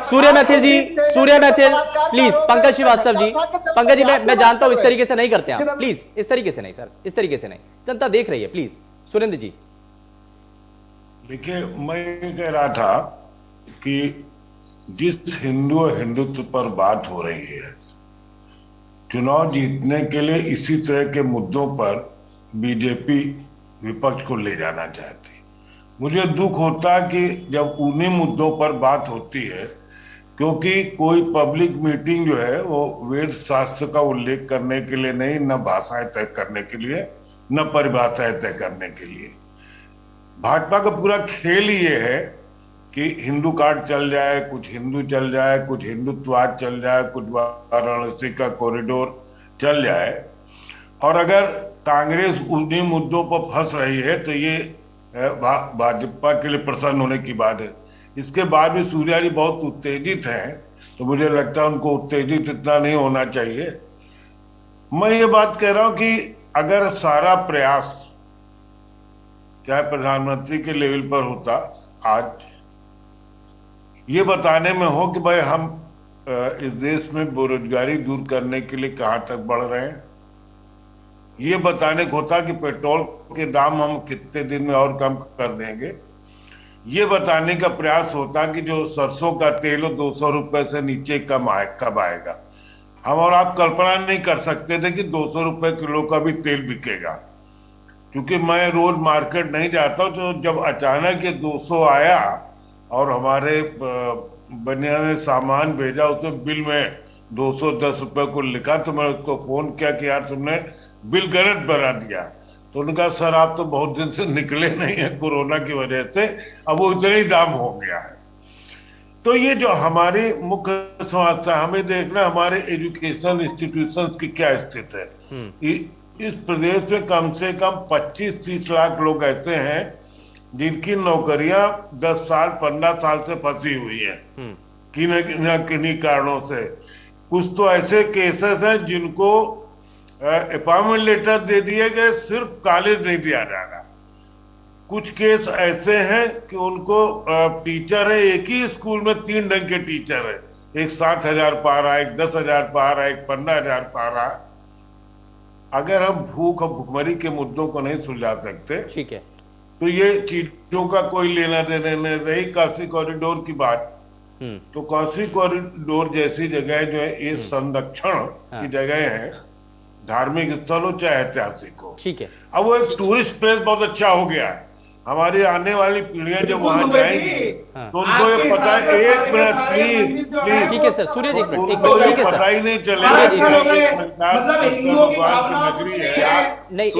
सूर्य मैथिल जी, सूर्य मैथिल प्लीज। पंकज श्रीवास्तव जी, पंकज जी मैं जानता हूं इस तरीके से नहीं करते हैं, प्लीज इस तरीके से नहीं सर, इस तरीके से नहीं, जनता देख रही है, प्लीज। सुरेंद्र जी देखिए, मैं ये कह रहा था कि जिस हिंदू और हिंदुत्व पर बात हो रही है, चुनाव जीतने के लिए इसी तरह के मुद्दों पर बीजेपी विपक्ष को ले जाना चाहती। मुझे दुख होता कि जब उन्हीं मुद्दों पर बात होती है, क्योंकि कोई पब्लिक मीटिंग जो है वो वेद शास्त्र का उल्लेख करने के लिए नहीं, न भाषाएं तय करने के लिए, न परिभाषाएं तय करने के लिए। भाजपा का पूरा खेल ये है कि हिंदू कार्ड चल जाए, कुछ हिंदू चल जाए, कुछ हिंदुत्ववाद चल जाए, कुछ वाराणसी का कॉरिडोर चल जाए। और अगर कांग्रेस उन्हीं मुद्दों पर फंस रही है तो ये भाजपा के लिए प्रसन्न होने की बात है। इसके बाद भी सूर्या जी बहुत उत्तेजित हैं, तो मुझे लगता है उनको उत्तेजित इतना नहीं होना चाहिए। मैं ये बात कह रहा हूं कि अगर सारा प्रयास चाहे प्रधानमंत्री के लेवल पर होता, आज ये बताने में हो कि भाई हम इस देश में बेरोजगारी दूर करने के लिए कहां तक बढ़ रहे हैं, ये बताने को होता कि पेट्रोल के दाम हम कितने दिन में और कम कर देंगे, ये बताने का प्रयास होता कि जो सरसों का तेल 200 रुपए से नीचे कब आएगा। हम और आप कल्पना नहीं कर सकते थे कि 200 रुपए किलो का भी तेल बिकेगा, क्योंकि मैं रोज मार्केट नहीं जाता हूं। तो जब अचानक ये 200 आया और हमारे बनिया ने सामान भेजा, उसमें बिल में 210 रुपए को लिखा, तो मैं उसको फोन किया कि यार तुमने बिल गलत बना दिया। तो उनका सर आप तो बहुत दिन से निकले नहीं है कोरोना की वजह से, अब वो इतना ही दाम हो गया है। तो ये जो हमारी मुख्य समस्या, हमें देखना हमारे एजुकेशनल इंस्टीट्यूशंस की क्या स्थिति है। इस प्रदेश में कम से कम 25-30 लाख लोग ऐसे हैं जिनकी नौकरियां 10 साल 15 साल से फंसी हुई है किन्हीं कारणों से। कुछ तो ऐसे केसेस हैं जिनको अपॉइंटमेंट लेटर दे दिए गए, सिर्फ कॉलेज नहीं दिया जा रहा। कुछ केस ऐसे हैं कि उनको टीचर है, एक ही स्कूल में 3 ढंग के टीचर है, एक 7,000 पा रहा है, एक 10,000 पा रहा है, एक 15,000 पा रहा है। अगर हम भूख और भुखमरी के मुद्दों को नहीं सुलझा सकते, ठीक है, तो ये चीजों का कोई लेना देना नहीं। रही काशी कॉरिडोर की बात, तो काशी कॉरिडोर जैसी जगह जो है ये संरक्षण की जगह है, धार्मिक स्थल हो चाहे ऐतिहासिक हो, ठीक है। अब वो एक टूरिस्ट प्लेस बहुत अच्छा हो गया है। हमारी आने वाली पीढ़ियां जब वहां जाएंगी तो उनको ये पता है, 1 मिनट प्लीज, ठीक है सर, सूर्य जी पता ही नहीं चलेगा मतलब हिंदुओं की भावना नहीं।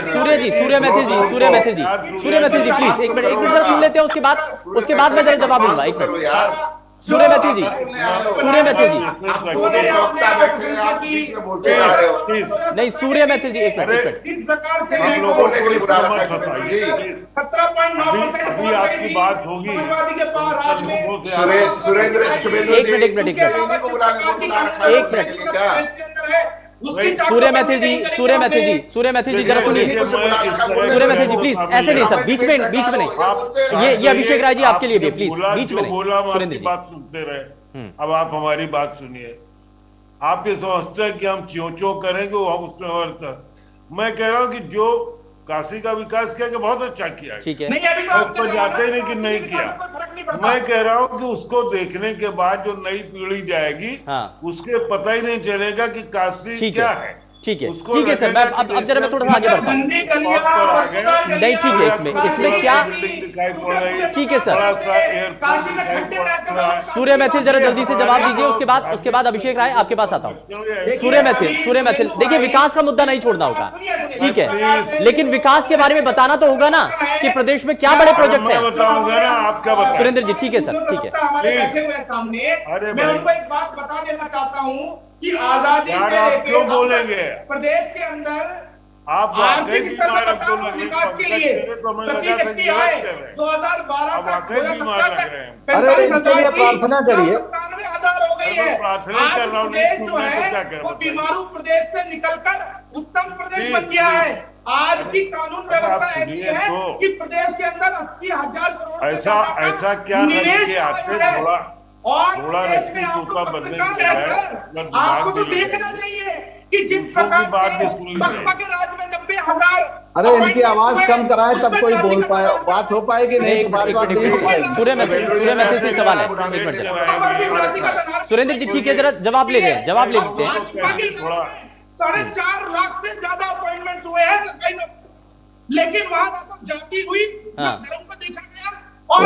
सूर्य जी, सूर्य मैथिल जी, सूर्य मैथिल जी, सूर्य मैथिल जी प्लीज एक मिनट सर सुन लेते हैं, उसके बाद मैं जवाब दूंगा। एक मिनट सूर्य मैथिल जी, सूर्य मैथिल जी, नहीं सूर्य मैथिल जी, एक मिनट। इस प्रकार से हम लोगों के लिए 17.9% अभी आपकी बात होगी सुरेंद्र, एक मिनट सूर्य मैथिल जी, सूर्य मैथिल जी, सूर्य मैथिल जी जरा सुनिए, सूर्य मैथिल जी प्लीज, ऐसे नहीं सर, बीच में नहीं, ये अभिषेक राय जी आपके लिए भी प्लीज, बीच में नहीं। सुरेंद्र जी बात सुनते रहे, अब आप हमारी बात सुनिए। आप ये समझते हैं कि हम चो करेंगे वो हम उसमें, मैं कह रहा हूँ कि जो काशी का विकास किया, बहुत अच्छा किया, ठीक है, नहीं अभी तो उस पर जाते ही नहीं कि नहीं किया। मैं कह रहा हूँ कि उसको देखने के बाद जो नई पीढ़ी जाएगी, उसके पता ही नहीं चलेगा कि काशी क्या है। ठीक है, ठीक है सर, मैं अब जरा मैं थोड़ा सा आगे बढ़ता हूँ। नहीं ठीक है, इसमें क्या, ठीक है सर, सूर्य मैथिल जरा जल्दी से जवाब दीजिए, उसके बाद अभिषेक राय आपके पास आता हूँ। सूर्य मैथिल देखिए, विकास का मुद्दा नहीं छोड़ना होगा, ठीक है, लेकिन विकास के बारे में बताना तो होगा ना कि प्रदेश में क्या बड़े प्रोजेक्ट है। बताऊंगा ना, आप क्या बताएं? सुरेंद्र जी ठीक है सर, ठीक है, मैं उनको एक बात बता देना चाहता हूँ कि आजादी से लेकर क्यों बोलेंगे? प्रदेश के अंदर आप वाकई आर्थिक स्तर बीमार पर अब तो बताओ लगे, विकास के पंकज लिए जी तो हमें प्रति लगा था व्यक्ति ये आय बात कर रहे हैं। 2012 आप तक वाकई बीमार 2017 लग रहे हैं। तक अरे इनके लिए 45,000 प्रार्थना करिए। 97,000 हो गई अरे है। मैं प्रार्थना ही आज कर रहा हूँ, प्रदेश नहीं जो सुन रहे तो क्या है करें वो बताइए। बीमारू प्रदेश से निकलकर उत्तम प्रदेश जी, बन गया जी। है। आज की कानून अरे आप व्यवस्था ऐसी सुनिए है तो। कि प्रदेश के अंदर 80,000 करोड़ से ऐसा ज्यादा का ऐसा क्या निवेश के आपसे आया है। और थोड़ा प्रदेश में रस्सी आप तो तोता बनने पत्रकार की है बजाय सर, अपना दिमाग आपको तो भी लगाइए। देखना चाहिए कि जिस दूसरों की प्रकार बात से भी सुन लीजिए। बसपा के राज में 90,000 अरे इनकी आवाज कम कराएं तब कोई बोल पाए, बात हो पाएगी, नहीं तो बात नहीं हो पाएगी। सूर्य मैथिल से सवाल है, एक मिनट। सुरेंद्र जी ठीक है, जरा जवाब ले लें, जवाब ले लेते हैं। भाजपा के थोड़ा 4.5 लाख से ज्यादा अपॉइंटमेंट्स हुए हैं सरकारी नौकरी, लेकिन वहां ना तो जाति हुई ना हाँ। धर्म को देखा गया और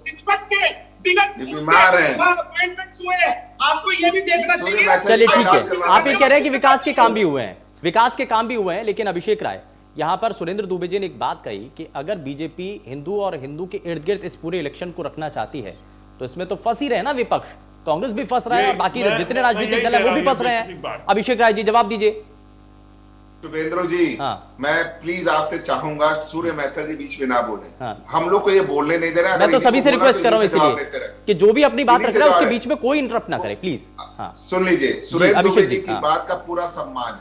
निष्पक्ष के बीमार हैं। अपॉइंटमेंट्स हुए हैं। आपको ये भी देखना चाहिए। चलिए ठीक है, आप ये कह रहे हैं कि विकास के काम भी हुए हैं, विकास के काम भी हुए हैं, लेकिन अभिषेक राय यहां पर सुरेंद्र दुबे जी ने एक बात कही कि अगर बीजेपी हिंदू और हिंदू के इर्द गिर्द इस पूरे इलेक्शन को रखना चाहती है तो इसमें तो फंस ही रहे ना विपक्ष, कांग्रेस भी फंस रहा है और बाकी जितने राजनीतिक दल है वो भी फंस रहे हैं। अभिषेक राय जी जवाब दीजिए। शुभेंद्र जी, हाँ। मैं प्लीज आपसे चाहूंगा सूर्य मैथिल जी बीच में ना बोले। हाँ। हम लोग को ये बोलने नहीं दे रहा। मैं तो सभी से रिक्वेस्ट कर रहा हूं इसलिए कि जो भी अपनी बात रख रहा है उसके बीच में कोई इंटरप्ट ना करे प्लीज। हाँ। सुन लीजिए, सुरेंद्र अभिषेक दुबे जी, जी की हाँ। बात का पूरा सम्मान है,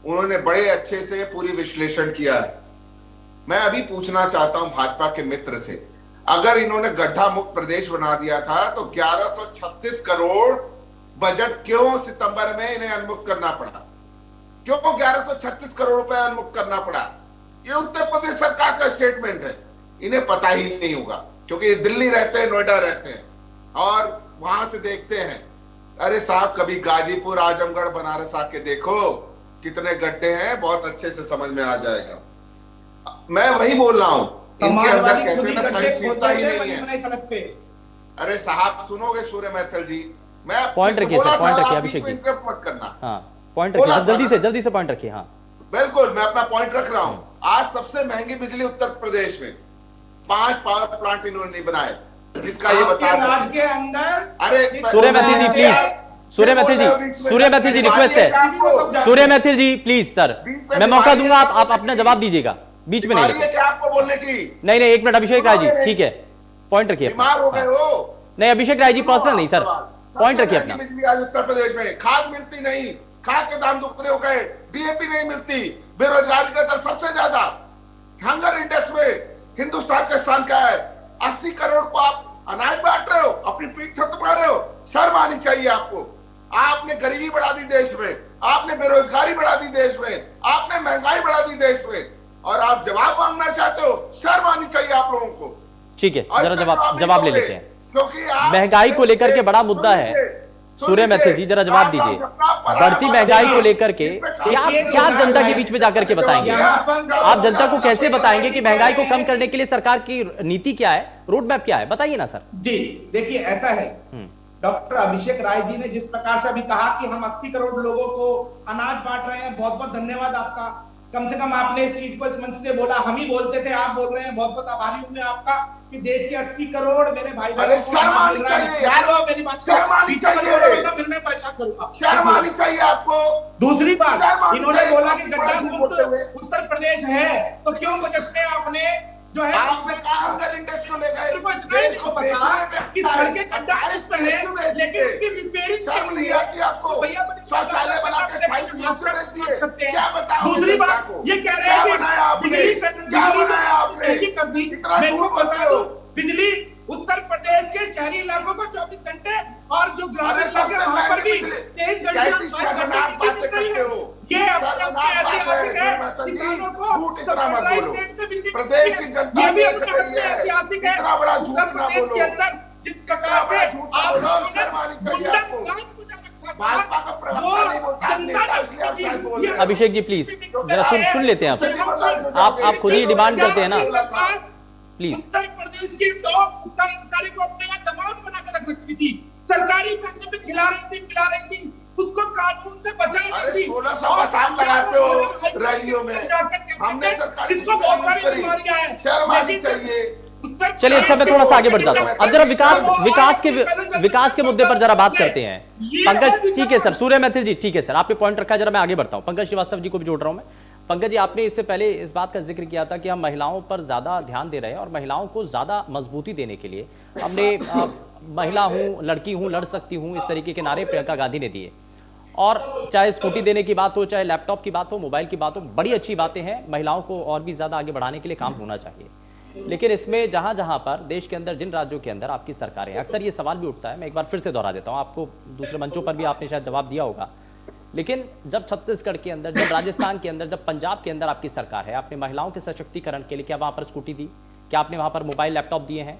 उन्होंने बड़े अच्छे से पूरी विश्लेषण किया है। मैं अभी पूछना चाहता हूं भाजपा के मित्र से, अगर इन्होंने गड्ढा मुक्त प्रदेश बना दिया था तो 1136 करोड़ बजट क्यों सितंबर में इन्हें उन्मुक्त करना पड़ा? क्यों 1136 करोड़ रुपए उन्मुक्त करना पड़ा? ये उत्तर प्रदेश सरकार का स्टेटमेंट है, इन्हें पता ही नहीं होगा क्योंकि दिल्ली रहते हैं, नोएडा रहते हैं और वहां से देखते हैं। अरे साहब, कभी गाजीपुर, आजमगढ़, बनारस आके देखो कितने गड्ढे हैं, बहुत अच्छे से समझ में आ जाएगा। मैं वही बोल रहा हूं, इनके अंदर कहते हैं ना सहनशीलता ही नहीं है। अरे साहब सुनोगे सूर्य मैथिल जी, मैं पॉइंट रखिए सर, पॉइंट रखिए अभिषेक जी। इंटरप्ट मत करना। हाँ पॉइंट रखिए सर, जल्दी से पॉइंट रखिए। हाँ बिल्कुल, मैं अपना पॉइंट रख रहा हूं। आज सबसे महंगी बिजली उत्तर प्रदेश में 5 पावर प्लांट इन्होंने नहीं बनाए, जिसका ये बता राज्य के अंदर। अरे सूर्य मैथिल जी प्लीज, सूर्य मैथिल जी रिक्वेस्ट है, सूर्य मैथिल जी प्लीज सर, मैं मौका दूंगा, आप अपना जवाब दीजिएगा, बीच में नहीं लेते। क्या आपको बोलने की? नहीं एक मिनट अभिषेक राय जी, ठीक है पॉइंट रखिए। बीमार हो गए हो? नहीं अभिषेक राय जी पर्सनल नहीं सर, पॉइंट रखिए अपना। बिजली आज उत्तर प्रदेश में खाद मिलती नहीं, खाद के दाम दुगने हो गए, डीएपी नहीं मिलती, बेरोजगारी का दर सबसे ज्यादा, हंगर इंडेक्स में हिंदुस्तान का स्थान क्या है? 80 करोड़ को आप अनाज बांट रहे हो, अपनी पीठ थपथपा रहे हो, शर्म आनी चाहिए आपको। आपने गरीबी बढ़ा दी देश में, आपने बेरोजगारी बढ़ा दी देश में, आपने महंगाई बढ़ा दी देश में, और आप जवाब मांगना चाहते हो, शर्म आनी चाहिए आप लोगों को। ठीक है, जरा जवाब ले लेते हैं, क्योंकि महंगाई को लेकर के बड़ा मुद्दा है। सूर्य मैथिल जी जरा जवाब दीजिए, बढ़ती महंगाई को लेकर के क्या आप जनता के बीच में जाकर के बताएंगे? आप जनता को कैसे बताएंगे कि महंगाई को कम करने के लिए सरकार की नीति क्या है, रोड मैप क्या है, बताइए ना सर। जी देखिए, ऐसा है, डॉक्टर अभिषेक राय जी ने जिस प्रकार से अभी कहा कि हम 80 करोड़ लोगों को अनाज बांट रहे हैं, बहुत बहुत धन्यवाद आपका। कम से कम आपने इस चीज को इस मंच से बोला, हम ही बोलते थे, आप बोल रहे हैं, बहुत बहुत आभारी हूं मैं आपका कि देश के 80 करोड़ मेरे भाई बहनों को शर्म आनी चाहिए यार, मेरी बात शर्म आनी चाहिए, फिर मैं परेशान करूंगा। शर्म आनी चाहिए आपको। दूसरी बात, इन्होंने बोला कि गड्ढा मुक्त उत्तर प्रदेश है, तो क्यों बजट में आपने जो है आपने कहा हंगर इंडेक्स को ले गए, देश को पता कि सड़कें गड्ढा मुक्त है, लेकिन उसकी रिपेयरिंग शर्म नहीं आती आपको? भैया शौचालय बना के 28 लाख से बेच दिए, क्या बताओ? दूसरी बात ये कह रहे हैं कि बनाया आपने, क्या बनाया आपने? कर दी। मैं को बता दूं, बिजली उत्तर प्रदेश के शहरी इलाकों को 24 घंटे और जो ग्रामीण इलाके वहां पर भी 23 घंटे ये किसानों को प्रदेश की जनता ये भी देख रही है, ऐतिहासिक है। इतना बड़ा झूठ उत्तर ना प्रदेश के बोलो, अंदर जिस प्रकार से आप भाजपा का प्रवक्ता नहीं बोलता, नेता इसलिए आप शायद बोल रहे हैं। अभिषेक जी प्लीज जरा सुन लेते हैं आप खुद ही डिमांड करते हैं ना प्लीज। उत्तर प्रदेश के टॉप अधिकारी को अपने यहाँ दबाव बनाकर रख रखी थी, सरकारी पैसे पे खिला रही थी, पिला रही थी, उसको कानून से बचा रही थी। 1600 बसाम लगाते हो रैलियों में, हमने सरकारी इसको बहुत सारी बीमारियां हैं, शर्म आनी चाहिए। चलिए अच्छा, मैं थोड़ा सा आगे बढ़ जाता हूँ। अब जरा विकास के मुद्दे पर जरा बात करते हैं। पंकज ठीक है सर, सूर्य मैथिल जी ठीक है सर, आपने पॉइंट रखा है, जरा मैं आगे बढ़ता हूँ। पंकज श्रीवास्तव जी को भी जोड़ रहा हूं मैं। पंकज जी, आपने इससे पहले इस बात का जिक्र किया था कि हम महिलाओं पर ज़्यादा ध्यान दे रहे हैं और महिलाओं को ज़्यादा मजबूती देने के लिए हमने महिला हूँ, लड़की हूँ, लड़ सकती हूँ, इस तरीके के नारे प्रियंका गांधी ने दिए। और चाहे स्कूटी देने की बात हो, चाहे लैपटॉप की बात हो, मोबाइल की बात हो, बड़ी अच्छी बातें हैं, महिलाओं को और भी ज़्यादा आगे बढ़ाने के लिए काम होना चाहिए। लेकिन इसमें जहाँ जहाँ पर देश के अंदर, जिन राज्यों के अंदर आपकी सरकारें, अक्सर ये सवाल भी उठता है, मैं एक बार फिर से दोहरा देता हूँ, आपको दूसरे मंचों पर भी आपने शायद जवाब दिया होगा, लेकिन जब छत्तीसगढ़ के अंदर, जब राजस्थान के अंदर, जब पंजाब के अंदर आपकी सरकार है, आपने महिलाओं के सशक्तिकरण के लिए क्या वहां पर स्कूटी दी, क्या आपने वहां पर मोबाइल लैपटॉप दिए हैं?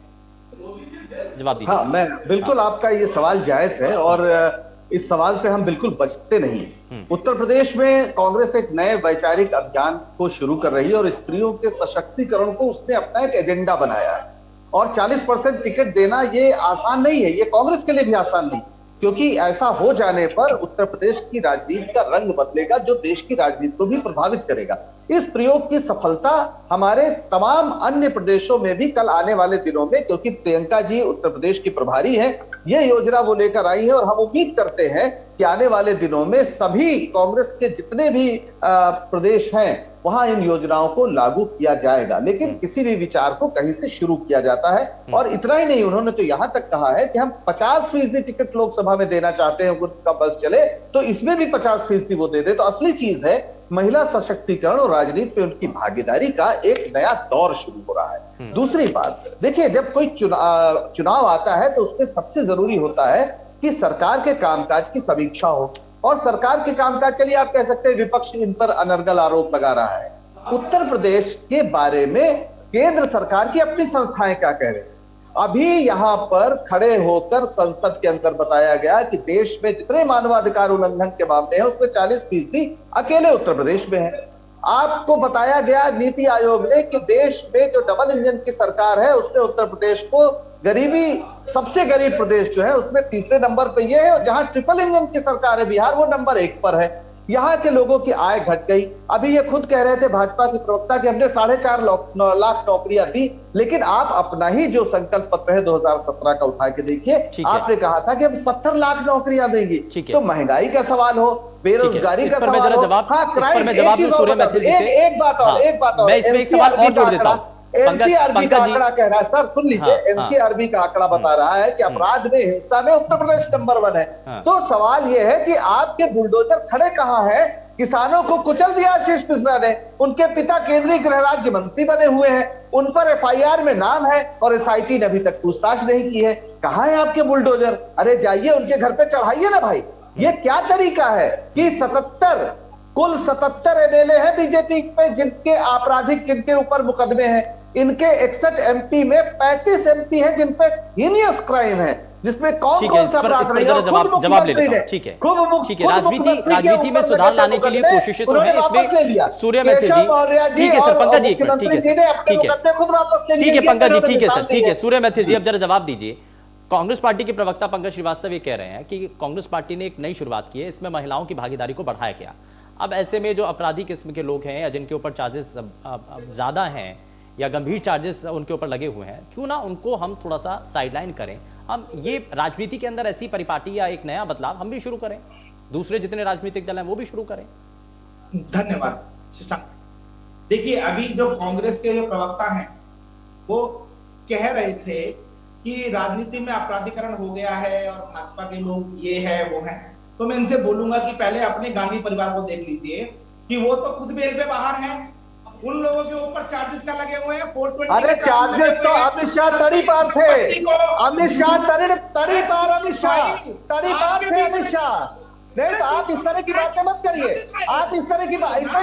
जवाब दीजिए। हाँ, मैं बिल्कुल, आपका ये सवाल जायज है और इस सवाल से हम बिल्कुल बचते नहीं हैं। उत्तर प्रदेश में कांग्रेस एक नए वैचारिक अभियान को शुरू कर रही है और स्त्रियों के सशक्तिकरण को उसने अपना एक एजेंडा बनाया है। और 40% टिकट देना ये आसान नहीं है, ये कांग्रेस के लिए भी आसान नहीं, क्योंकि ऐसा हो जाने पर उत्तर प्रदेश की राजनीति का रंग बदलेगा, जो देश की राजनीति को भी प्रभावित करेगा। इस प्रयोग की सफलता हमारे तमाम अन्य प्रदेशों में भी कल आने वाले दिनों में, क्योंकि प्रियंका जी उत्तर प्रदेश की प्रभारी है, ये योजना वो लेकर आई है और हम उम्मीद करते हैं कि आने वाले दिनों में सभी कांग्रेस के जितने भी प्रदेश हैं वहां इन योजनाओं को लागू किया जाएगा। लेकिन किसी भी विचार को कहीं से शुरू किया जाता है। और इतना ही नहीं, उन्होंने तो यहां तक कहा है कि हम 50% टिकट लोकसभा में देना चाहते हैं, उनका बस चले तो इसमें भी 50% वो दे दे। तो असली चीज है महिला सशक्तिकरण और राजनीति में उनकी भागीदारी का एक नया दौर शुरू हो रहा है। दूसरी बात, देखिए, जब कोई चुनाव आता है तो उसमें सबसे जरूरी होता है कि सरकार के कामकाज की समीक्षा हो। और सरकार के कामकाज, चलिए आप कह सकते हैं विपक्ष इन पर अनर्गल आरोप लगा रहा है। उत्तर प्रदेश के बारे में केंद्र सरकार की अपनी संस्थाएं क्या कह रहे हैं? अभी यहां पर खड़े होकर संसद के अंदर बताया गया कि देश में जितने मानवाधिकार उल्लंघन के मामले हैं उसमें 40% अकेले उत्तर प्रदेश में है। आपको बताया गया नीति आयोग ने कि देश में जो डबल इंजन की सरकार है उसने उत्तर प्रदेश को गरीबी, सबसे गरीब प्रदेश जो है उसमें तीसरे नंबर पे ये है, और जहां ट्रिपल इंजन की सरकार है बिहार, वो नंबर 1 पर है। यहाँ के लोगों की आय घट गई। अभी ये खुद कह रहे थे भाजपा के प्रवक्ता कि हमने 4.5 लाख नौकरियां दी, लेकिन आप अपना ही जो संकल्प पत्र है 2017 का उठा के देखिए, आपने कहा था कि हम 70 लाख नौकरियां देंगे। तो महंगाई का सवाल हो, बेरोजगारी का सवाल हो, हाँ, क्राइम, एक बात और, मैं इसमें एक सवाल और जोड़ देता हूं। एनसीआरबी का आंकड़ा कह रहा है, सर सुन लीजिए, एनसीआरबी का आंकड़ा बता रहा है कि अपराध में, हिंसा में उत्तर प्रदेश नंबर 1 है। तो सवाल यह है कि आपके बुलडोजर खड़े कहां हैं? किसानों को कुचल दिया आशीष मिश्रा ने, उनके पिता केंद्रीय गृह राज्य मंत्री बने हुए हैं, उन पर एफआईआर में नाम है और एसआईटी ने अभी तक पूछताछ नहीं की है। कहां है आपके बुलडोजर? अरे जाइए उनके घर पे चढ़ाइए ना भाई। ये क्या तरीका है कि कुल 77 एमएलए हैं बीजेपी में जिनके आपराधिक, जिनके ऊपर मुकदमे हैं। इनके 61 एमपी में 35 एमपी हैं जिन पे हीनियस क्राइम है, जिसमें कौन कौन सा अपराध नहीं है। जवाब ले लेता हूं। ठीक है, राजनीति में सुधार लाने के लिए कोशिशें तो हैं। इसमें सूर्यमैत्री जी, ठीक है सर, पंकज जी, ठीक है, ठीक है पंकज जी, ठीक है सर, ठीक है, सूर्यमैत्री जी, अब जरा जवाब दीजिए। कांग्रेस पार्टी के प्रवक्ता पंकज श्रीवास्तव ये कह रहे हैं कि कांग्रेस पार्टी ने एक नई शुरुआत की है, इसमें महिलाओं की भागीदारी को बढ़ाया गया। अब ऐसे में जो अपराधी किस्म के लोग हैं या जिनके ऊपर चार्जेस ज्यादा हैं या गंभीर चार्जेस उनके ऊपर लगे हुए हैं, क्यों ना उनको हम थोड़ा सा साइडलाइन करें। हम ये राजनीति के अंदर ऐसी परिपाटी या एक नया बदलाव हम भी शुरू करें, दूसरे जितने राजनीतिक दल हैं वो भी शुरू करें। धन्यवाद शशांक। देखिए, अभी जो कांग्रेस के जो प्रवक्ता हैं वो कह रहे थे कि राजनीति में अपराधीकरण हो गया है और भाजपा के लोग ये है वो है। तो मैं इनसे बोलूंगा कि पहले अपने गांधी परिवार को देख लीजिए कि वो तो खुद बेल पे बाहर हैं। उन लोगों के ऊपर चार्जेस क्या लगे हुए हैं? 420। अरे चार्जेस तो अमित शाह तड़ी पार थे, अमित शाह तड़ी पार, अमित शाह तड़ी पार थे, अमित शाह। नहीं तो आप इस तरह की बातें मत करिए, आप इस तरह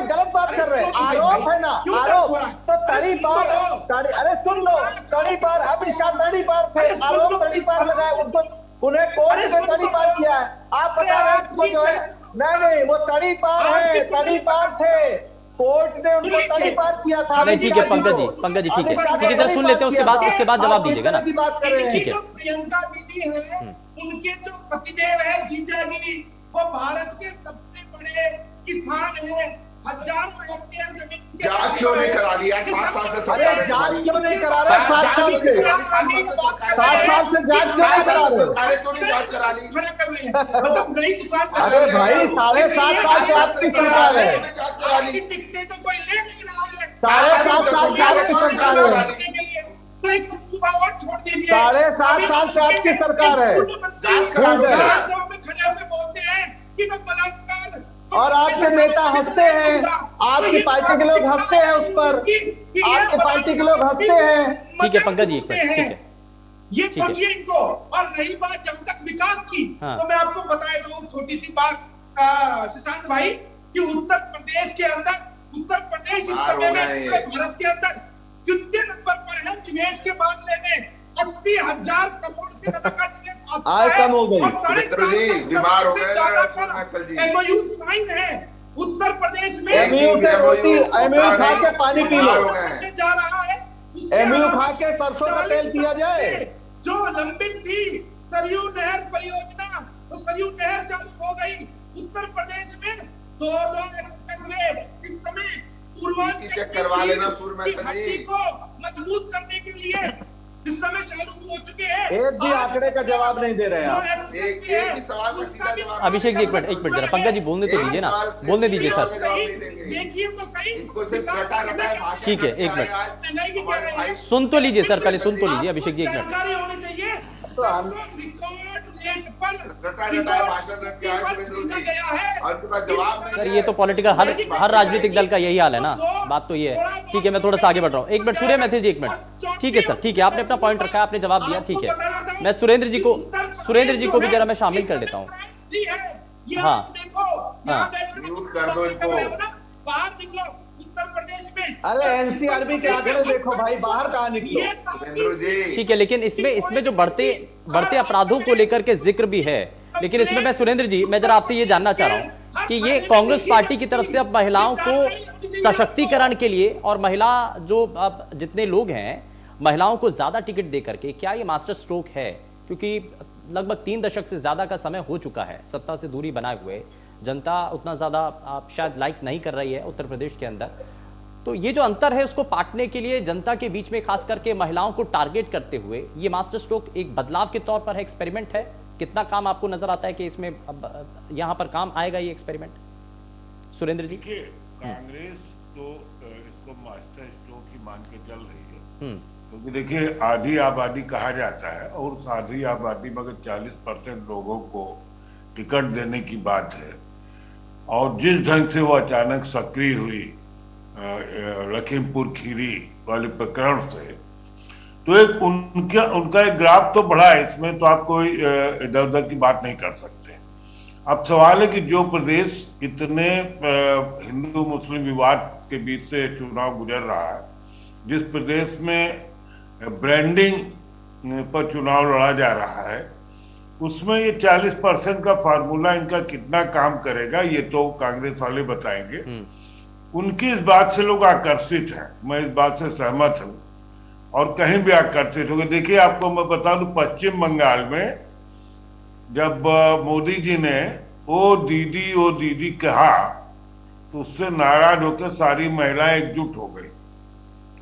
गलत बात कर रहे हैं। आरोप है ना, आरोप तो तड़ी पार, अरे सुन लो, तड़ी पार, अमित शाह तड़ी पार थे, आरोप तड़ी पार लगाए, उनको उन्हें कोर्ट ने तड़ी पार किया है। आप बता रहे हैं जो है, नहीं वो तड़ी पार है, तड़ी पार थे, कोर्ट ने उनको तड़ी पार किया था। नहीं ठीक है पंकज जी, ठीक है, इधर सुन लेते हैं, उसके बाद जवाब दीजिएगा ना। ठीक है, प्रियंका दीदी है, उनके जो पतिदेव है जीजा जी, वो भारत के सबसे बड़े किसान हैं, हजारों हेक्टेयर जमीन जांच क्यों नहीं करा ली यार? 7 साल से अरे सरकार जांच क्यों नहीं करा रहे? 7 साल से 7 साल से जांच क्यों नहीं करा रहे? सरकारें क्यों नहीं जांच करा ली? खड़ा कर रहे हैं, मतलब नई दुकान अरे भाई 7.5 साल से आपकी सरकार है। जांच करा ली। टिकटें तो कोई ले नहीं रहा है। 7.5 साल से आपकी सरकार है। तो एक सुबह और छोड़ दीजिए। 7.5 साल से आपकी सरकार है। जांच करा लो ना। में खड़े होकर बोलते हैं कि मैं बलात्कार और आपके नेता हंसते हैं, आपकी पार्टी के लोग हंसते हैं उस पर, आपकी पार्टी के लोग हंसते हैं। ठीक है पंकज जी, ठीक है, ये सोचिए इनको। और रही बात जब तक विकास की, हाँ। तो मैं आपको बताए दूं छोटी सी बात शशांक भाई, कि उत्तर प्रदेश के अंदर, उत्तर प्रदेश इस समय में पूरे भारत के अंदर कितने नंबर पर है निवेश के मामले में? 80,000 करोड़ से ज्यादा का निवेश आता आय है। कम हो गई। और 4.5 जी, बीमार हो गए करोड़ जी। MOU साइन है उत्तर प्रदेश में। एमयू से रोटी, एमयू खा के पानी पी लो। जा रहा है एमयू खा के सरसों का तेल पिया जाए। जो लंबित थी सरयू नहर परियोजना, तो सरयू नहर चालू हो गई उत्तर प्रदेश में। 2 एक्सप्रेसवे इस समय पूर्वांचल चेक करवा लेना सूर्य की हड्डी को मजबूत करने के लिए इस समय चालू हो चुके हैं। एक भी आंकड़े का जवाब नहीं दे रहे आप। एक भी सवाल का सीधा जवाब। अभिषेक जी एक मिनट जरा, पंकज जी बोलने तो दीजिए ना, बोलने दीजिए सर। देखिए तो सही, इनको सिर्फ रटा रटा है भाषण ठीक है, एक करते मिनट। हैं आज। नहीं कह रहे हैं। सुन तो लीजिए सर, पहले सुन तो लीजिए अभिषेक जी, एक मिनट। जानकारी होनी चाहिए। तो हम रिकॉर्ड रेट पर रटा रटा है भाषण रख के आए शुभेंदु जी। गया है। और उनके पास जवाब नहीं सर है। ये तो पॉलिटिकल हर राजनीतिक दल का यही हाल है ना, बात तो ये है। ठीक है, मैं थोड़ा सा आगे बढ़ रहा हूँ। एक मिनट सूर्य मैथिल जी, एक मिनट। ठीक है सर, ठीक है, आपने अपना पॉइंट रखा, आपने जवाब दिया, ठीक है। मैं सुरेंद्र जी को भी जरा मैं शामिल कर लेता हूँ। हाँ, हाँ। म्यूट कर दो इनको। बाहर निकलो उत्तर प्रदेश में। अरे एनसीआरबी के आंकड़े देखो भाई, बाहर कहाँ निकलो। शुभेंदु जी, ठीक है, लेकिन इसमें जो बढ़ते अपराधों को लेकर के जिक्र भी है, लेकिन इसमें मैं सुरेंद्र जी, मैं जरा आपसे ये जानना चाह रहा हूँ कि ये कांग्रेस पार्टी की तरफ से अब महिलाओं को सशक्तिकरण के लिए, और महिला जो अब जितने लोग हैं, महिलाओं को ज्यादा टिकट दे करके, क्या ये मास्टर स्ट्रोक है? क्योंकि लगभग 3 दशक से ज्यादा का समय हो चुका है सत्ता से दूरी बनाए हुए, जनता उतना ज्यादा शायद लाइक नहीं कर रही है उत्तर प्रदेश के अंदर। तो ये जो अंतर है उसको पाटने के लिए जनता के बीच में खास करके महिलाओं को टारगेट करते हुए ये मास्टर स्ट्रोक एक बदलाव के तौर पर है, एक्सपेरिमेंट है। कितना काम आपको नजर आता है कि इसमें अब यहाँ पर काम आएगा ये एक्सपेरिमेंट? सुरेंद्र जी। देखिए, कांग्रेस तो इसको मास्टर स्ट्रोक ही मान के चल रही है, क्योंकि देखिए आधी आबादी कहा जाता है, और उस आधी आबादी में अगर 40% लोगों को टिकट देने की बात है, और जिस ढंग से वो अचानक सक्रिय हुई लखीमपुर खीरी वाले प्रकरण से, तो एक उनका एक ग्राफ तो बढ़ा है, इसमें तो आप कोई इधर उधर की बात नहीं कर सकते। अब सवाल है कि जो प्रदेश इतने हिंदू मुस्लिम विवाद के बीच से चुनाव गुजर रहा है, जिस प्रदेश में ब्रांडिंग पर चुनाव लड़ा जा रहा है, उसमें ये 40% का फार्मूला इनका कितना काम करेगा ये तो कांग्रेस वाले बताएंगे। उनकी इस बात से लोग आकर्षित हैं, मैं इस बात से सहमत हूं, और कहीं भी आकर्षित होंगे। देखिए आपको मैं बता दूं, पश्चिम बंगाल में जब मोदी जी ने ओ दीदी कहा, तो उससे नाराज होकर सारी महिलाएं एकजुट हो गई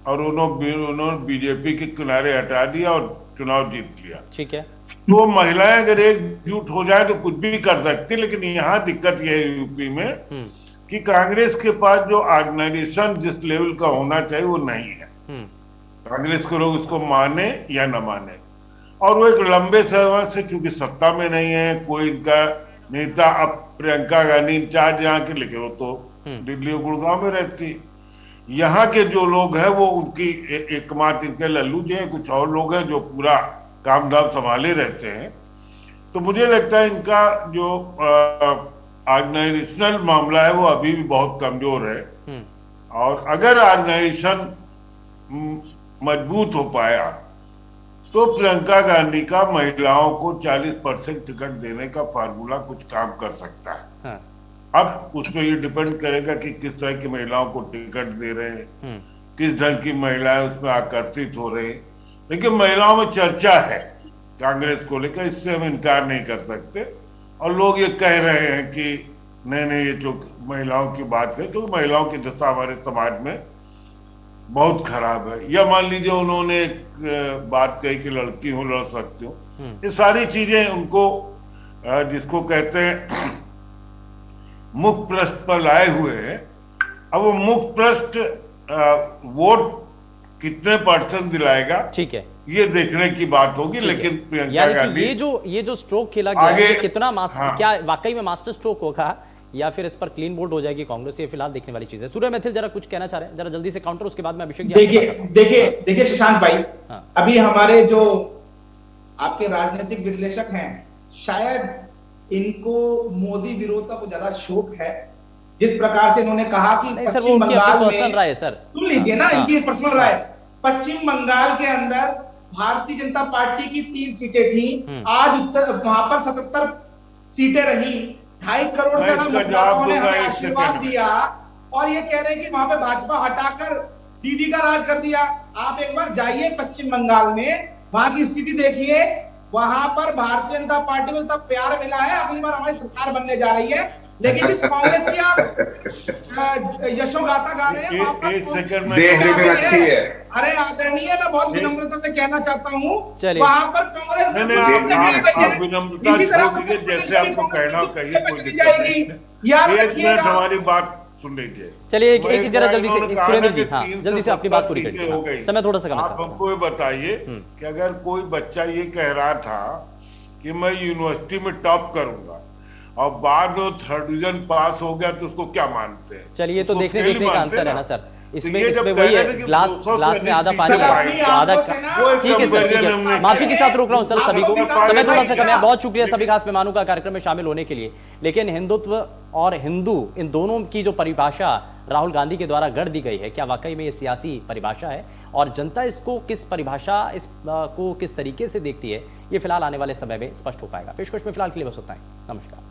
और उन्होंने बीजेपी के किनारे हटा दिया और चुनाव जीत लिया। ठीक है, तो महिलाएं अगर एकजुट हो जाए तो कुछ भी कर सकती, लेकिन यहाँ दिक्कत यह है यूपी में कि कांग्रेस के पास जो ऑर्गेनाइजेशन जिस लेवल का होना चाहिए वो नहीं है। कांग्रेस के लोग उसको माने या न माने, और वो एक लंबे समय से चूंकि सत्ता में नहीं है, कोई इनका नेता, अब प्रियंका गांधी इंचार्ज यहाँ के, लेकिन वो तो दिल्ली और गुड़गांव में रहती। यहाँ के जो लोग हैं वो उनकी एकमात्र इनके लल्लू जी हैं, कुछ और लोग हैं जो पूरा काम धाम संभाले रहते हैं। तो मुझे लगता है इनका जो ऑर्गेनाइजेशनल मामला है वो अभी भी बहुत कमजोर है, और अगर ऑर्गेनाइजेशन मजबूत हो पाया तो प्रियंका गांधी का महिलाओं को 40% टिकट देने का फार्मूला कुछ काम कर सकता है। हाँ। अब उसमें ये डिपेंड करेगा कि किस तरह की महिलाओं को टिकट दे रहे हैं, किस ढंग की महिलाएं उसमें आकर्षित हो रही। लेकिन महिलाओं में चर्चा है कांग्रेस को लेकर, इससे हम इनकार नहीं कर सकते, और लोग ये कह रहे हैं कि नहीं ये जो महिलाओं की बात है, तो महिलाओं की दशा हमारे समाज में बहुत खराब है। या मान लीजिए उन्होंने एक बात कही कि लड़की हूं, लड़ सकती हूँ, ये सारी चीजें उनको जिसको कहते हैं मुख पृष्ठ पर लाए हुए हैं। अब वो मुख पृष्ठ वोट कितने % दिलाएगा, ठीक है, ये देखने की बात होगी। लेकिन प्रियंका गांधी ये जो स्ट्रोक खेला गया है, कितना हाँ। क्या वाकई में मास्टर स्ट्रोक होगा या फिर इस पर क्लीन बोल्ड हो जाएगी कांग्रेस, ये फिलहाल देखने वाली चीज है। सूर्य मैथिल जरा कुछ कहना चाह रहे हैं, जरा जल्दी से काउंटर, उसके बाद में अभिषेक जी। देखिए शशांक भाई, हाँ। अभी हमारे जो आपके राजनीतिक विश्लेषक हैं, शायद इनको मोदी विरोध का कुछ ज्यादा शौक है। जिस प्रकार से इन्होंने कहा कि नहीं सर, वो पश्चिम उनकी बंगाल अपनी पर्सनल में, राय है सर। सुन लीजिए ना, हाँ। इनकी पर्सनल राय। पश्चिम बंगाल के अंदर भारतीय जनता पार्टी की 3 सीटें थी, आज वहां पर 77 सीटें रही। 2.5 करोड़ से ज्यादा मतदाताओं ने हमें आशीर्वाद दिया और ये कह रहे हैं कि वहां पे भाजपा हटाकर दीदी का राज कर दिया। आप एक बार जाइए पश्चिम बंगाल में, वहां की स्थिति देखिए। वहां पर भारतीय जनता पार्टी को इतना प्यार मिला है, अगली बार हमारी सरकार बनने जा रही है। लेकिन इस कांग्रेस की आप यशोगाथा गा रहे हैं, वहां पर देखने में अच्छी है। अरे आदरणीय, मैं बहुत विनम्रता से कहना चाहता हूँ, चलिए। वहां पर कांग्रेस आप विनम्रता छोड़ दीजिए, जैसे आपको कहना कहिए, कोई दिक्कत नहीं। एक मिनट हमारी बात सुन लीजिए। चलिए एक जरा जल्दी से सुरेंद्र जी, हाँ जल्दी से अपनी बात पूरी करिए, समय थोड़ा सा कम है। आप हमको ये बताइए कि अगर कोई बच्चा ये कह रहा था कि मैं यूनिवर्सिटी में टॉप करूंगा और बाद में 3rd डिवीजन पास हो गया, तो उसको क्या मानते हैं? चलिए, तो देखने का अंतर है ना सर, इसमें ये जब वही कह है, रहे थे कि ग्लास 200 में आधा पानी सीटें है, आई, आधा। वो ठीक है सर, ठीक है, माफी के साथ रोक रहा हूँ सर सभी को, समय थोड़ा सा कम है। बहुत शुक्रिया सभी खास मेहमानों का कार्यक्रम में शामिल होने के लिए। लेकिन हिंदुत्व और हिंदू, इन दोनों की जो परिभाषा राहुल गांधी के द्वारा गढ़ दी गई है, क्या वाकई में ये सियासी परिभाषा है और जनता इसको किस परिभाषा को किस तरीके से देखती है, ये फिलहाल आने वाले समय में स्पष्ट हो पाएगा। पेशकश में फिलहाल के लिए बस उतना ही। नमस्कार।